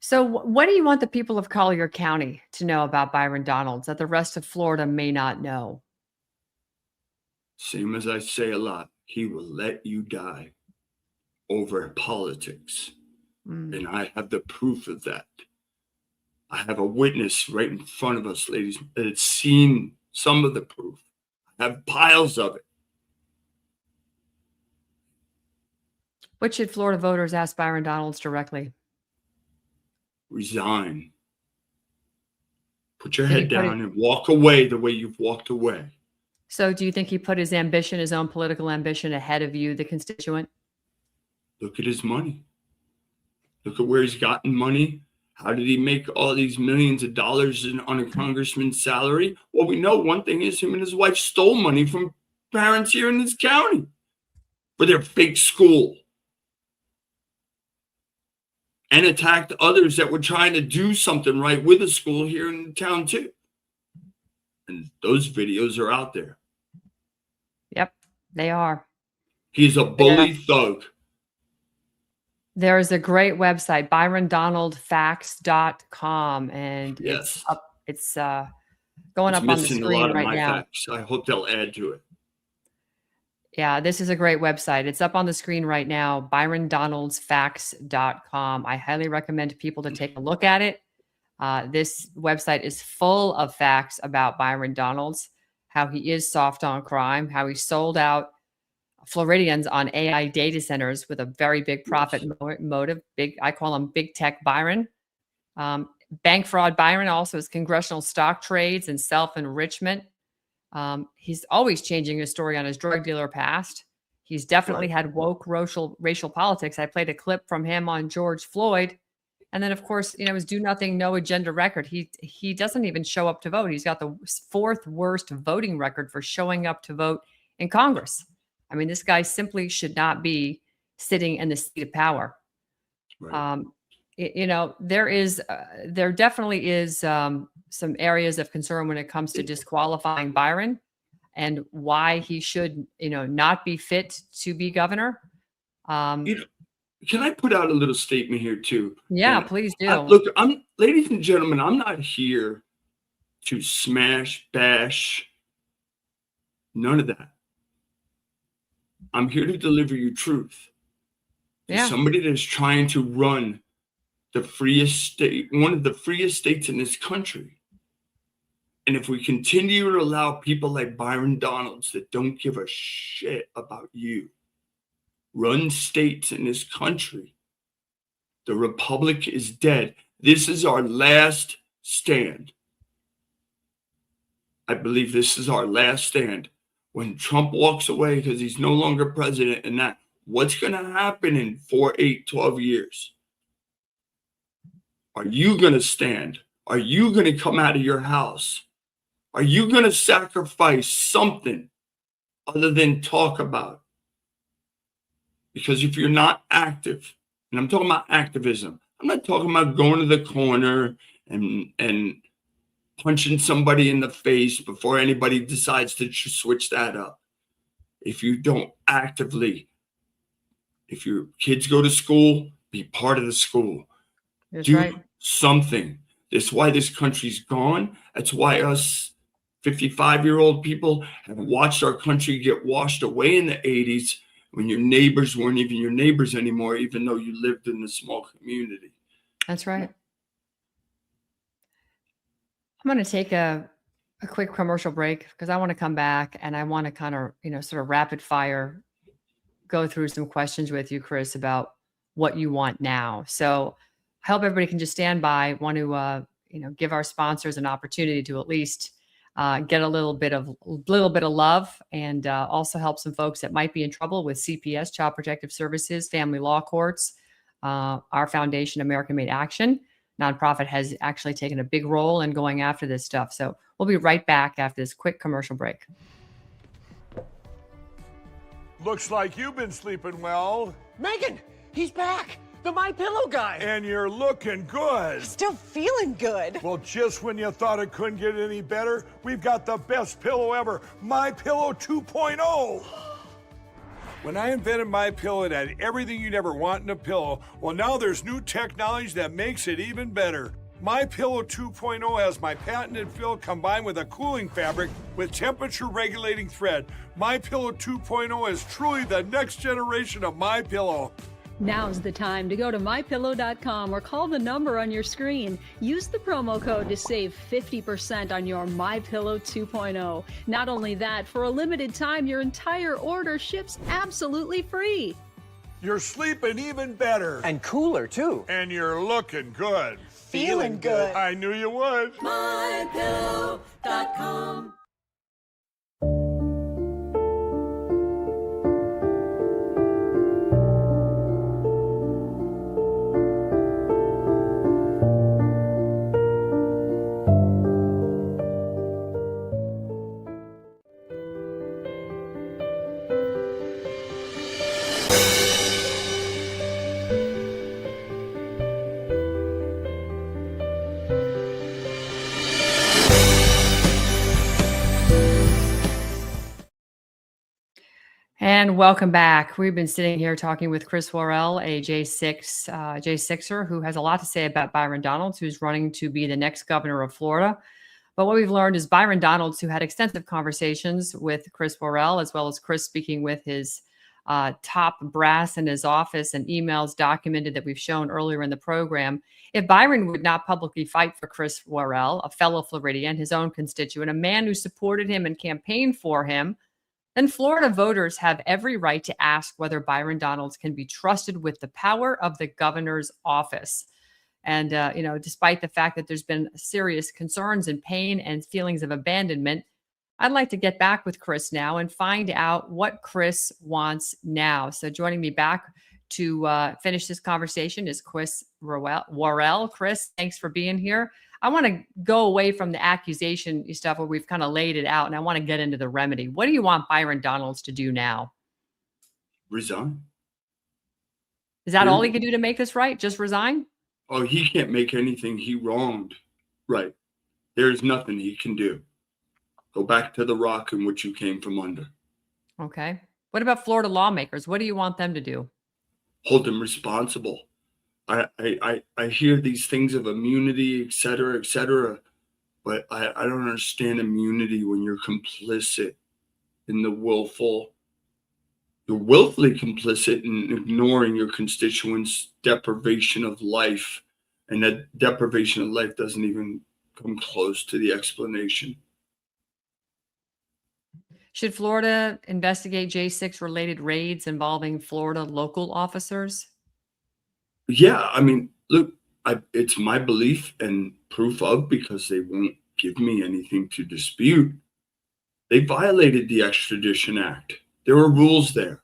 S5: So what do you want the people of Collier County to know about Byron Donalds that the rest of Florida may not know?
S6: Same as I say a lot, he will let you die over politics. And I have the proof of that. I have a witness right in front of us, ladies, that has seen some of the proof. I have piles of it.
S5: What should Florida voters ask Byron Donalds directly?
S6: Resign. Put your head down and walk away the way you've walked away.
S5: So do you think he put his ambition, his own political ambition, ahead of you, the constituent?
S6: Look at his money. Look at where he's gotten money. How did he make all these millions of dollars on a congressman's salary? Well, we know one thing is him and his wife stole money from parents here in this county for their fake school. And attacked others that were trying to do something right with a school here in the town too. And those videos are out there.
S5: Yep, they are.
S6: He's a bully thug.
S5: There is a great website, ByronDonaldFacts.com, and
S6: yes,
S5: it's going
S6: It's
S5: up on the
S6: missing a
S5: screen
S6: lot of
S5: right
S6: my
S5: now.
S6: facts. I hope they'll add to it.
S5: Yeah, this is a great website. It's up on the screen right now, byrondonaldsfacts.com. I highly recommend people to take a look at it. This website is full of facts about Byron Donalds, how he is soft on crime, how he sold out Floridians on AI data centers with a very big profit motive. I call him big tech Byron. Bank fraud Byron also is congressional stock trades and self-enrichment. He's always changing his story on his drug dealer past. He's definitely had woke racial politics. I played a clip from him on George Floyd. And then, of course, his do nothing, no agenda record. He doesn't even show up to vote. He's got the 4th worst voting record for showing up to vote in Congress. I mean, this guy simply should not be sitting in the seat of power. Right. There definitely is some areas of concern when it comes to disqualifying Byron and why he should, not be fit to be governor.
S6: Can I put out a little statement here too?
S5: Yeah, please do.
S6: Look, ladies and gentlemen, I'm not here to smash, bash, none of that. I'm here to deliver you truth. Yeah. Somebody that's trying to run the freest state, one of the freest states in this country. And if we continue to allow people like Byron Donalds that don't give a shit about you run states in this country, the republic is dead. This is our last stand. I believe this is our last stand. When Trump walks away because he's no longer president, and that, what's going to happen in 4, 8, 12 years? Are you going to stand? Are you going to come out of your house? Are you going to sacrifice something other than talk about? Because if you're not active, and I'm talking about activism, I'm not talking about going to the corner and punching somebody in the face before anybody decides to switch that up. If you don't actively, if your kids go to school, be part of the school.
S5: That's
S6: do
S5: right.
S6: Something. That's why this country's gone. That's why us 55-year-old people have watched our country get washed away in the 80s when your neighbors weren't even your neighbors anymore, even though you lived in a small community.
S5: That's right. I'm going to take a quick commercial break because I want to come back and I want to kind of, sort of rapid fire go through some questions with you, Chris, about what you want now. So I hope everybody can just stand by. Want to, give our sponsors an opportunity to at least get a little bit of love and also help some folks that might be in trouble with CPS, Child Protective Services, family law courts. Our foundation, American Made Action nonprofit, has actually taken a big role in going after this stuff. So we'll be right back after this quick commercial break.
S7: Looks like you've been sleeping well.
S8: Megan, he's back. The My Pillow guy.
S7: And you're looking good.
S8: Still feeling good.
S7: Well, just when you thought it couldn't get any better, we've got the best pillow ever, My Pillow 2.0. When I invented My Pillow, it had everything you'd ever want in a pillow. Well, now there's new technology that makes it even better. My Pillow 2.0 has my patented fill combined with a cooling fabric with temperature regulating thread. My Pillow 2.0 is truly the next generation of My Pillow.
S9: Now's the time to go to mypillow.com or call the number on your screen. Use the promo code to save 50% on your MyPillow 2.0. Not only that, for a limited time, your entire order ships absolutely free.
S7: You're sleeping even better.
S8: And cooler, too.
S7: And you're looking good.
S8: Feeling good.
S7: I knew you would.
S9: mypillow.com.
S5: And welcome back. We've been sitting here talking with Chris Worrell, a J6er, who has a lot to say about Byron Donalds, who's running to be the next governor of Florida. But what we've learned is Byron Donalds, who had extensive conversations with Chris Worrell, as well as Chris speaking with his top brass in his office and emails documented that we've shown earlier in the program. If Byron would not publicly fight for Chris Worrell, a fellow Floridian, his own constituent, a man who supported him and campaigned for him, then Florida voters have every right to ask whether Byron Donalds can be trusted with the power of the governor's office. And, despite the fact that there's been serious concerns and pain and feelings of abandonment, I'd like to get back with Chris now and find out what Chris wants now. So joining me back to finish this conversation is Chris Worrell. Chris, thanks for being here. I want to go away from the accusation stuff where we've kind of laid it out, and I want to get into the remedy. What do you want Byron Donalds to do now?
S6: Resign.
S5: Is that all he can do to make this right? Just resign?
S6: Oh, he can't make anything he wronged right. There's nothing he can do. Go back to the rock in which you came from under.
S5: Okay. What about Florida lawmakers? What do you want them to do?
S6: Hold him responsible. I hear these things of immunity, et cetera, but I don't understand immunity when you're complicit in the you're willfully complicit in ignoring your constituents' deprivation of life. And that deprivation of life doesn't even come close to the explanation.
S5: Should Florida investigate J6 related raids involving Florida local officers?
S6: Yeah, I mean, look, it's my belief and proof of, because they won't give me anything to dispute. They violated the Extradition Act. There are rules there.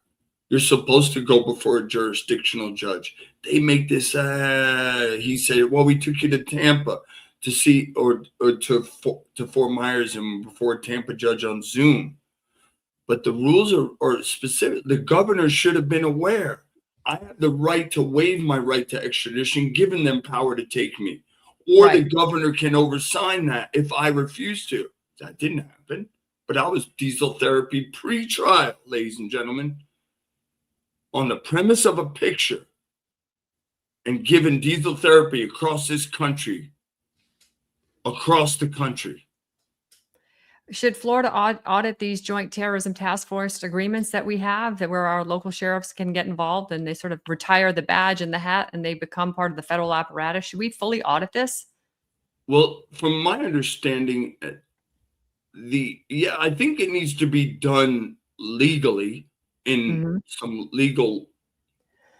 S6: You're supposed to go before a jurisdictional judge. They make this, he said, well, we took you to Tampa to see, or to Fort Myers and before a Tampa judge on Zoom. But the rules are specific. The governor should have been aware. I have the right to waive my right to extradition, giving them power to take me. Or
S5: Right.
S6: the governor can oversign that if I refuse to. That didn't happen. But I was diesel therapy pre-trial, ladies and gentlemen, on the premise of a picture, and given diesel therapy across this country, across the country.
S5: Should Florida audit these joint terrorism task force agreements that we have, that where our local sheriffs can get involved and they sort of retire the badge and the hat and they become part of the federal apparatus? Should we fully audit this?
S6: Well, from my understanding, I think it needs to be done legally in some legal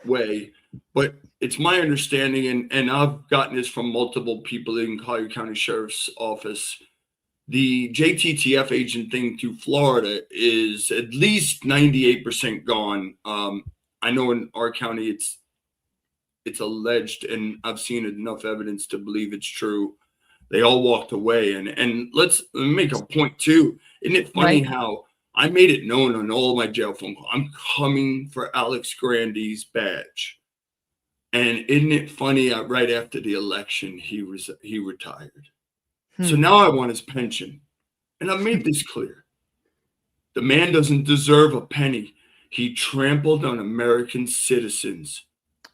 S6: way. But it's my understanding, and I've gotten this from multiple people in Collier County Sheriff's Office, the JTTF agent thing to Florida is at least 98% gone. I know in our county it's alleged, and I've seen enough evidence to believe it's true. They all walked away. And let me make a point too. Isn't it funny how I made it known on all my jail phone calls, I'm coming for Alex Grandy's badge. And isn't it funny, right after the election, he retired. So now I want his pension. And I made this clear. The man doesn't deserve a penny. He trampled on American citizens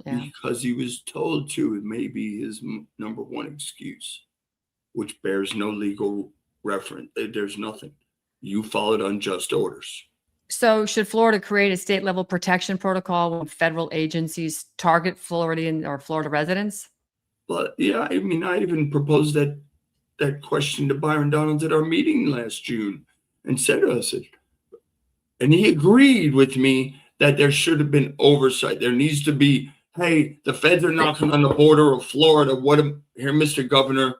S6: because he was told to. It may be his number one excuse, which bears no legal reference. There's nothing. You followed unjust orders.
S5: So should Florida create a state level protection protocol when federal agencies target Floridian or Florida residents?
S6: But yeah, I mean, I even proposed that question to Byron Donalds at our meeting last June and said to us, and he agreed with me that there should have been oversight. There needs to be, hey, the feds are knocking on the border of Florida. Here, Mr. Governor,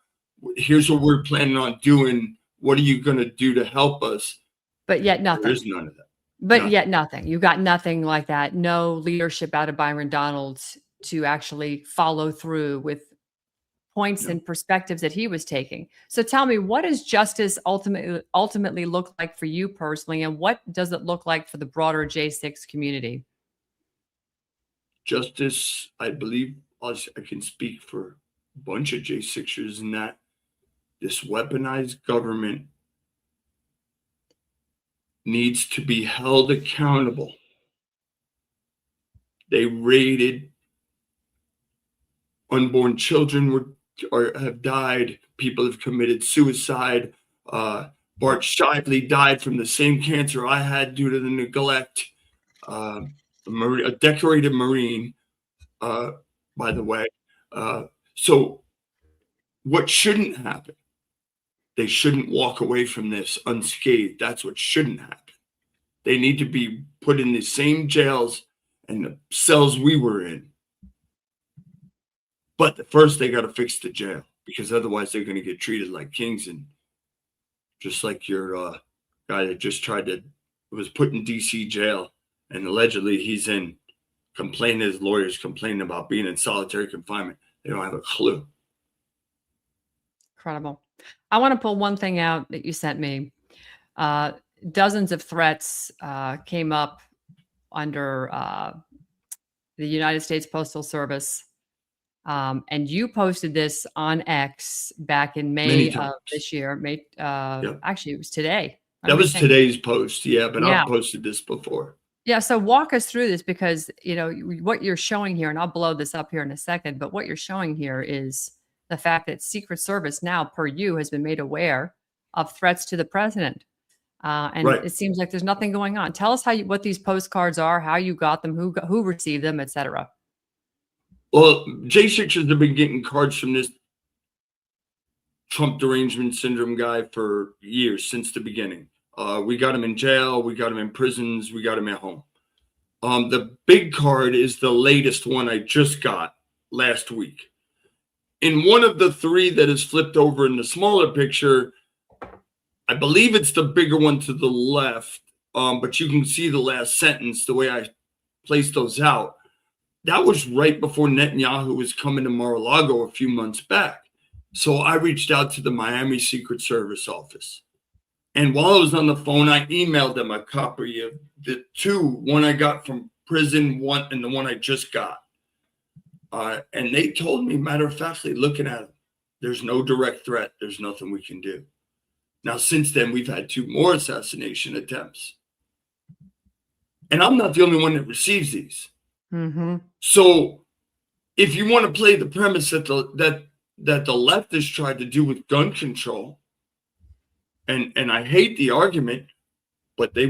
S6: here's what we're planning on doing. What are you going to do to help us?
S5: But yet nothing.
S6: There's none of that.
S5: But yet nothing. You got nothing like that. No leadership out of Byron Donalds to actually follow through with points and perspectives that he was taking. So tell me, what does justice ultimately look like for you personally, and what does it look like for the broader J6 community?
S6: Justice, I believe, I can speak for a bunch of J6ers in that this weaponized government needs to be held accountable. They raided unborn children were or have died. People have committed suicide. Bart Shively died from the same cancer I had due to the neglect. A decorated Marine, by the way. So what shouldn't happen? They shouldn't walk away from this unscathed. That's what shouldn't happen. They need to be put in the same jails and the cells we were in. But first, they got to fix the jail, because otherwise they're going to get treated like kings. And just like your guy that just was put in D.C. jail, and allegedly he's in, his lawyers complaining about being in solitary confinement. They don't have a clue.
S5: Incredible. I want to pull one thing out that you sent me. Dozens of threats came up under the United States Postal Service. And you posted this on X back in May of this year. Actually, it was today.
S6: That was today's post. Yeah, but I've posted this before.
S5: Yeah. So walk us through this, because, what you're showing here, and I'll blow this up here in a second, but what you're showing here is the fact that Secret Service now, per you, has been made aware of threats to the president. And It seems like there's nothing going on. Tell us what these postcards are, how you got them, who received them, etc.
S6: Well, J6 have been getting cards from this Trump derangement syndrome guy for years, since the beginning. We got him in jail, we got him in prisons, we got him at home. The big card is the latest one I just got last week. In one of the three that is flipped over in the smaller picture, I believe it's the bigger one to the left, but you can see the last sentence, the way I placed those out. That was right before Netanyahu was coming to Mar-a-Lago a few months back. So I reached out to the Miami Secret Service office. And while I was on the phone, I emailed them a copy of the one I got from prison, and the one I just got. And they told me, matter of factly, looking at them, there's no direct threat. There's nothing we can do. Now, since then, we've had 2 more assassination attempts. And I'm not the only one that receives these.
S5: Mm-hmm.
S6: So if you want to play the premise that the leftists tried to do with gun control, and I hate the argument, but they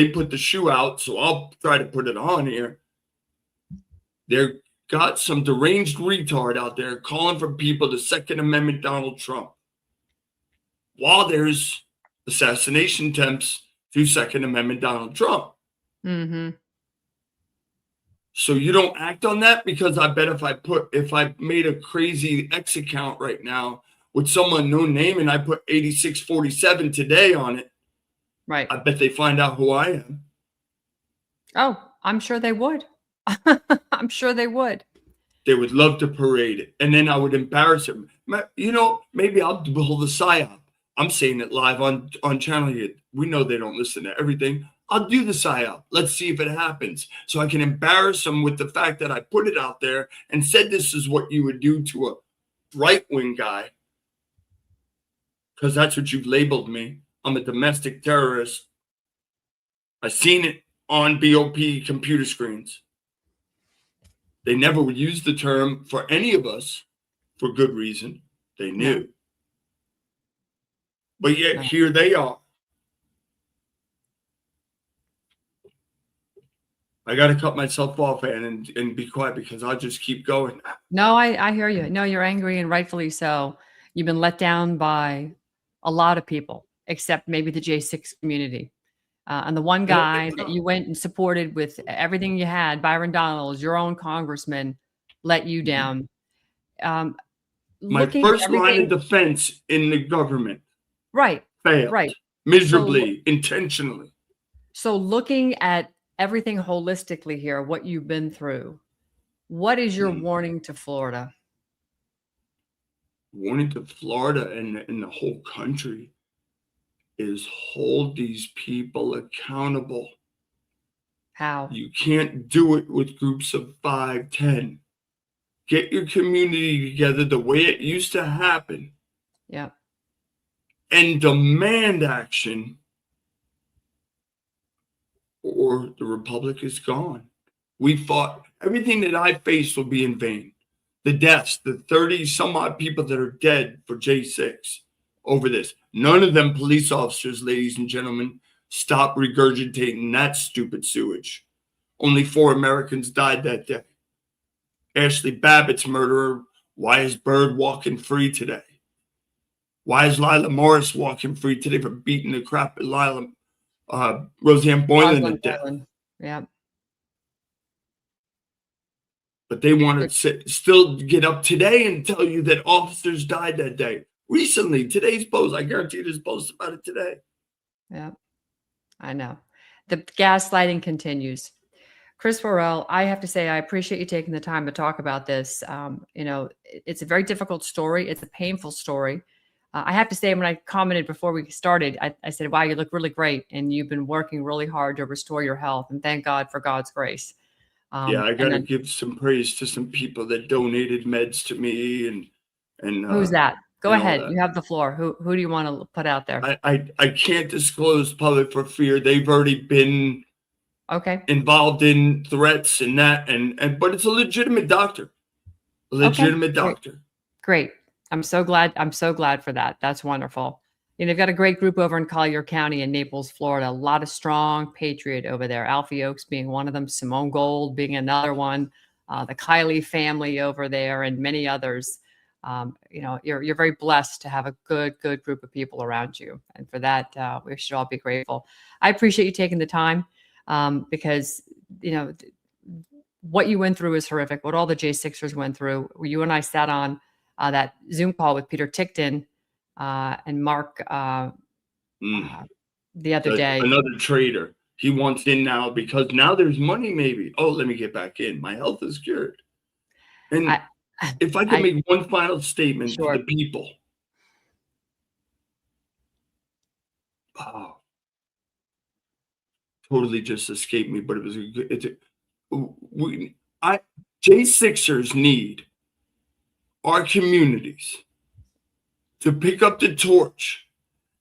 S6: put the shoe out, so I'll try to put it on here. They've got some deranged retard out there calling for people to Second Amendment Donald Trump, while there's assassination attempts to Second Amendment Donald Trump.
S5: Mm-hmm.
S6: So you don't act on that, because I bet if I made a crazy X account right now with some unknown name and I put 8647 today on it,
S5: right,
S6: I bet they find out who I am.
S5: Oh, I'm sure they would. I'm sure they would.
S6: They would love to parade it, and then I would embarrass them. Maybe I'll pull the psyop. I'm saying it live on channel here. We know they don't listen to everything. I'll do the psyop. Let's see if it happens. So I can embarrass them with the fact that I put it out there and said this is what you would do to a right-wing guy. Because that's what you've labeled me. I'm a domestic terrorist. I've seen it on BOP computer screens. They never would use the term for any of us for good reason. They knew.
S5: No.
S6: But yet here they are. I got to cut myself off and be quiet, because I'll just keep going.
S5: No, I hear you. No, you're angry, and rightfully so. You've been let down by a lot of people, except maybe the J6 community. And the one guy that you went and supported with everything you had, Byron Donalds, your own congressman, let you down.
S6: My first line of defense in the government.
S5: Right.
S6: Failed.
S5: Right.
S6: Miserably, intentionally.
S5: So looking at everything holistically here, what you've been through, what is your warning to Florida?
S6: Warning to Florida and the whole country is hold these people accountable.
S5: How?
S6: You can't do it with groups of 5, 10. Get your community together the way it used to happen.
S5: Yeah.
S6: And demand action, or the republic is gone. We fought. Everything that I faced will be in vain. the deaths, the 30 some odd people that are dead for J6 over this. None of them police officers, ladies and gentlemen, stop regurgitating that stupid sewage. Only 4 Americans died that day. Ashley Babbitt's murderer, why is Bird walking free today? Why is Lila Morris walking free today for beating the crap at Roseanne Boylan to death?
S5: Yeah.
S6: But they want to still get up today and tell you that officers died that day. Recently, today's post, I guarantee there's posts about it today.
S5: Yeah, I know. The gaslighting continues. Chris Worrell, I have to say, I appreciate you taking the time to talk about this. It's a very difficult story. It's a painful story. I have to say, when I commented before we started, I said, wow, you look really great. And you've been working really hard to restore your health. And thank God for God's grace.
S6: I got to give some praise to some people that donated meds to me. And
S5: who's that? Go ahead. You have the floor. Who do you want to put out there?
S6: I can't disclose public for fear. They've already been involved in threats and that. But it's a legitimate doctor. A legitimate doctor.
S5: Great. I'm so glad for that. That's wonderful. They've got a great group over in Collier County in Naples, Florida. A lot of strong patriot over there. Alfie Oakes being one of them, Simone Gold being another one, the Kiley family over there, and many others. You're very blessed to have a good group of people around you, and for that, we should all be grateful. I appreciate you taking the time because what you went through is horrific. What all the J6ers went through. You and I sat on that Zoom call with Peter Tickton and Mark the other day.
S6: Another traitor. He wants in now because now there's money maybe. Oh, let me get back in. My health is cured. And if I can make one final statement to the people. Oh, totally just escaped me, but it was J6ers need our communities to pick up the torch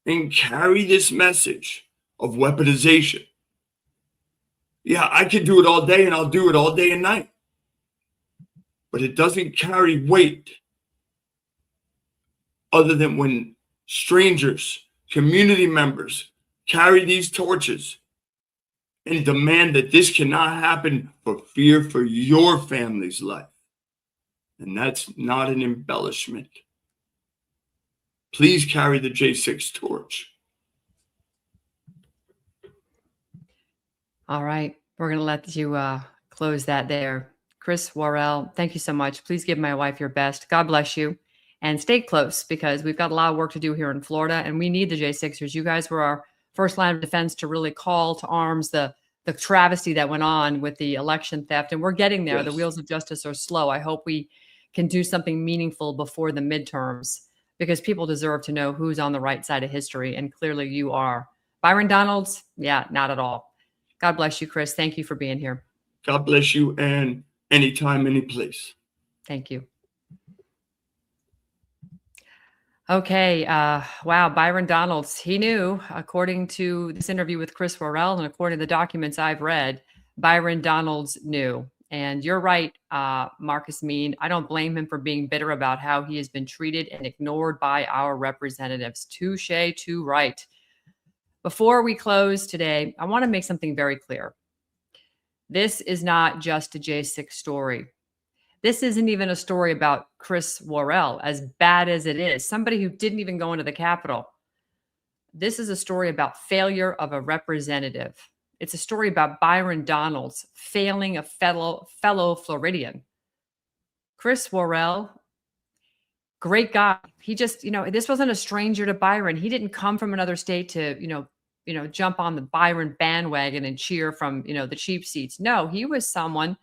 S6: and carry this message of weaponization. Yeah, I can do it all day and I'll do it all day and night. But it doesn't carry weight other than when strangers, community members carry these torches and demand that this cannot happen for fear for your family's life. And that's not an embellishment. Please carry the J6 torch.
S5: All right. We're going to let you close that there. Chris Worrell, thank you so much. Please give my wife your best. God bless you. And stay close because we've got a lot of work to do here in Florida, and we need the J6ers. You guys were our first line of defense to really call to arms the travesty that went on with the election theft. And we're getting there. Yes. The wheels of justice are slow. I hope we can do something meaningful before the midterms, because people deserve to know who's on the right side of history. And clearly you are. Byron Donalds? Yeah, not at all. God bless you, Chris. Thank you for being here.
S6: God bless you, and anytime, any place.
S5: Thank you. Okay. Wow. Byron Donalds, he knew, according to this interview with Chris Worrell and according to the documents I've read, Byron Donalds knew. And you're right, Marcus Mean. I don't blame him for being bitter about how he has been treated and ignored by our representatives. Touche, too right. Before we close today, I want to make something very clear. This is not just a J6 story. This isn't even a story about Chris Worrell, as bad as it is, somebody who didn't even go into the Capitol. This is a story about failure of a representative. It's a story about Byron Donalds failing a fellow Floridian. Chris Worrell, great guy. He just, this wasn't a stranger to Byron. He didn't come from another state to, jump on the Byron bandwagon and cheer from, the cheap seats. No, he was someone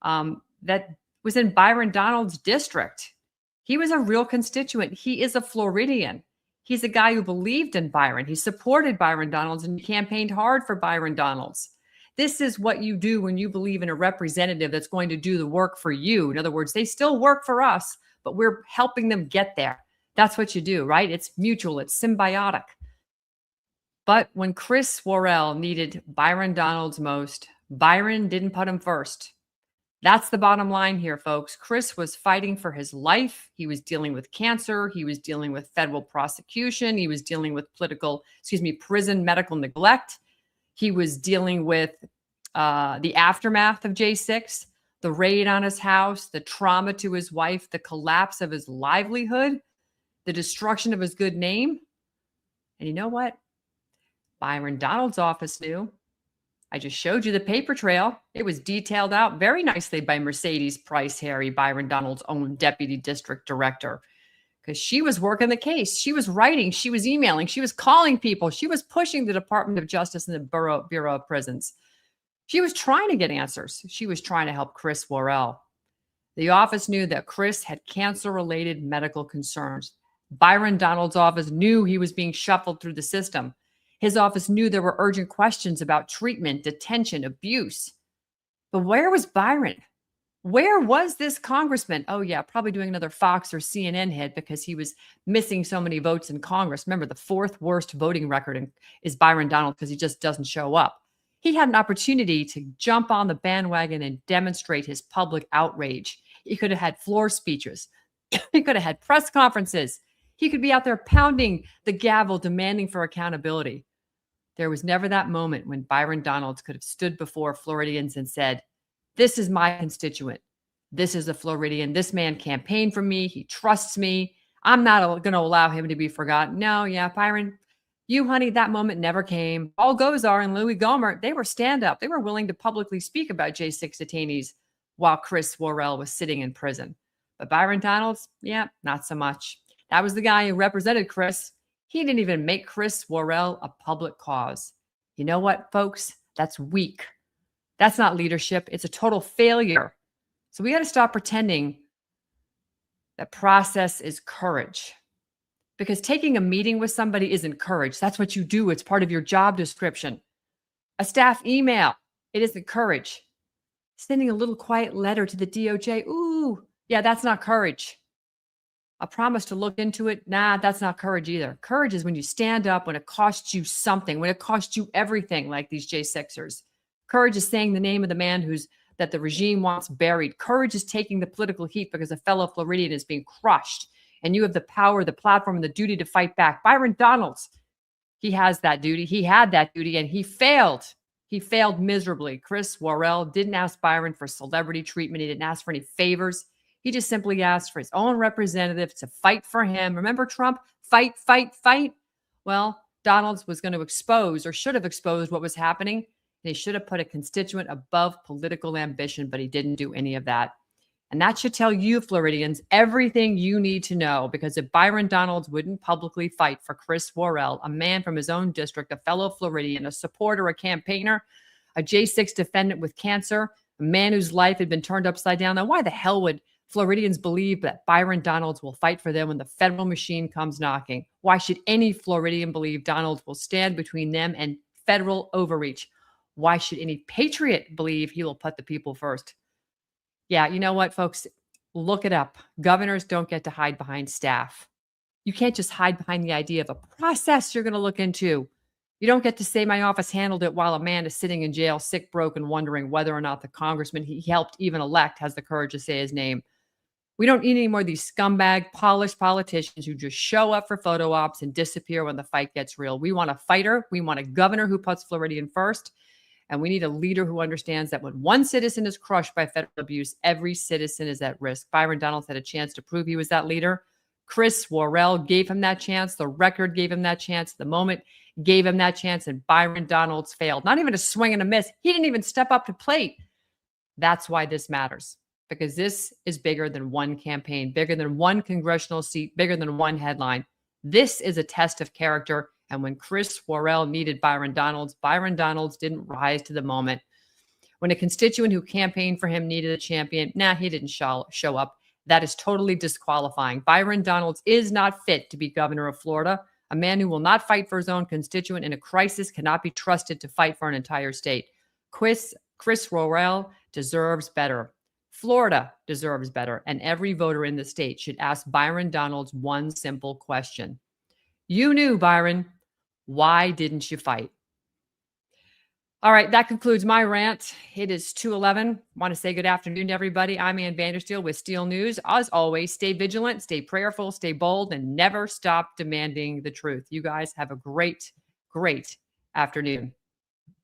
S5: that was in Byron Donalds' district. He was a real constituent. He is a Floridian. He's a guy who believed in Byron. He supported Byron Donalds and campaigned hard for Byron Donalds. This is what you do when you believe in a representative that's going to do the work for you. In other words, they still work for us, but we're helping them get there. That's what you do, right? It's mutual. It's symbiotic. But when Chris Worrell needed Byron Donalds most, Byron didn't put him first. That's the bottom line here, folks. Chris was fighting for his life. He was dealing with cancer. He was dealing with federal prosecution. He was dealing with prison medical neglect. He was dealing with the aftermath of J6, the raid on his house, the trauma to his wife, the collapse of his livelihood, the destruction of his good name. And you know what? Byron Donalds' office knew. I just showed you the paper trail. It was detailed out very nicely by Mercedes Price Harry, Byron Donalds' own deputy district director, because she was working the case. She was writing, she was emailing, she was calling people, she was pushing the Department of Justice and the Bureau of Prisons. She was trying to get answers. She was trying to help Chris Worrell. The office knew that Chris had cancer-related medical concerns. Byron Donalds' office knew he was being shuffled through the system. His office knew there were urgent questions about treatment, detention, abuse. But where was Byron? Where was this congressman? Oh, yeah, probably doing another Fox or CNN hit because he was missing so many votes in Congress. Remember, the fourth worst voting record is Byron Donalds because he just doesn't show up. He had an opportunity to jump on the bandwagon and demonstrate his public outrage. He could have had floor speeches. He could have had press conferences. He could be out there pounding the gavel, demanding for accountability. There was never that moment when Byron Donalds could have stood before Floridians and said, "This is my constituent. This is a Floridian. This man campaigned for me. He trusts me. I'm not going to allow him to be forgotten." No, yeah, Byron, you, honey, that moment never came. Paul Gosar and Louis Gohmert, they were stand-up. They were willing to publicly speak about J6 detainees while Chris Worrell was sitting in prison. But Byron Donalds, yeah, not so much. That was the guy who represented Chris. He didn't even make Chris Worrell a public cause. You know what, folks? That's weak. That's not leadership. It's a total failure. So we got to stop pretending that process is courage. Because taking a meeting with somebody isn't courage. That's what you do. It's part of your job description. A staff email, it isn't courage. Sending a little quiet letter to the DOJ, ooh, yeah, that's not courage. A promise to look into it, nah, that's not courage either. Courage is when you stand up when it costs you something, when it costs you everything, like these J6ers. Courage is saying the name of the man that the regime wants buried. Courage is taking the political heat because a fellow Floridian is being crushed, and you have the power, the platform, and the duty to fight back. Byron Donalds, he has that duty. He had that duty, and he failed. He failed miserably. Chris Worrell didn't ask Byron for celebrity treatment. He didn't ask for any favors. He just simply asked for his own representative to fight for him. Remember Trump? Fight, fight, fight. Well, Donalds was going to expose, or should have exposed, what was happening. And he should have put a constituent above political ambition, but he didn't do any of that. And that should tell you, Floridians, everything you need to know, because if Byron Donalds wouldn't publicly fight for Chris Worrell, a man from his own district, a fellow Floridian, a supporter, a campaigner, a J6 defendant with cancer, a man whose life had been turned upside down, then why the hell would Floridians believe that Byron Donalds will fight for them when the federal machine comes knocking? Why should any Floridian believe Donalds will stand between them and federal overreach? Why should any patriot believe he will put the people first? Yeah, you know what, folks? Look it up. Governors don't get to hide behind staff. You can't just hide behind the idea of a process you're going to look into. You don't get to say my office handled it while a man is sitting in jail, sick, broke, and wondering whether or not the congressman he helped even elect has the courage to say his name. We don't need any more of these scumbag, polished politicians who just show up for photo ops and disappear when the fight gets real. We want a fighter. We want a governor who puts Floridian first. And we need a leader who understands that when one citizen is crushed by federal abuse, every citizen is at risk. Byron Donalds had a chance to prove he was that leader. Chris Worrell gave him that chance. The record gave him that chance. The moment gave him that chance. And Byron Donalds failed. Not even a swing and a miss. He didn't even step up to plate. That's why this matters. Because this is bigger than one campaign, bigger than one congressional seat, bigger than one headline. This is a test of character. And when Chris Worrell needed Byron Donalds didn't rise to the moment. When a constituent who campaigned for him needed a champion, he didn't show up. That is totally disqualifying. Byron Donalds is not fit to be governor of Florida. A man who will not fight for his own constituent in a crisis cannot be trusted to fight for an entire state. Chris Worrell deserves better. Florida deserves better. And every voter in the state should ask Byron Donalds one simple question. You knew, Byron. Why didn't you fight? All right, that concludes my rant. It is 2:11. Want to say good afternoon to everybody. I'm Ann Vandersteel with Steel News. As always, stay vigilant, stay prayerful, stay bold, and never stop demanding the truth. You guys have a great, great afternoon.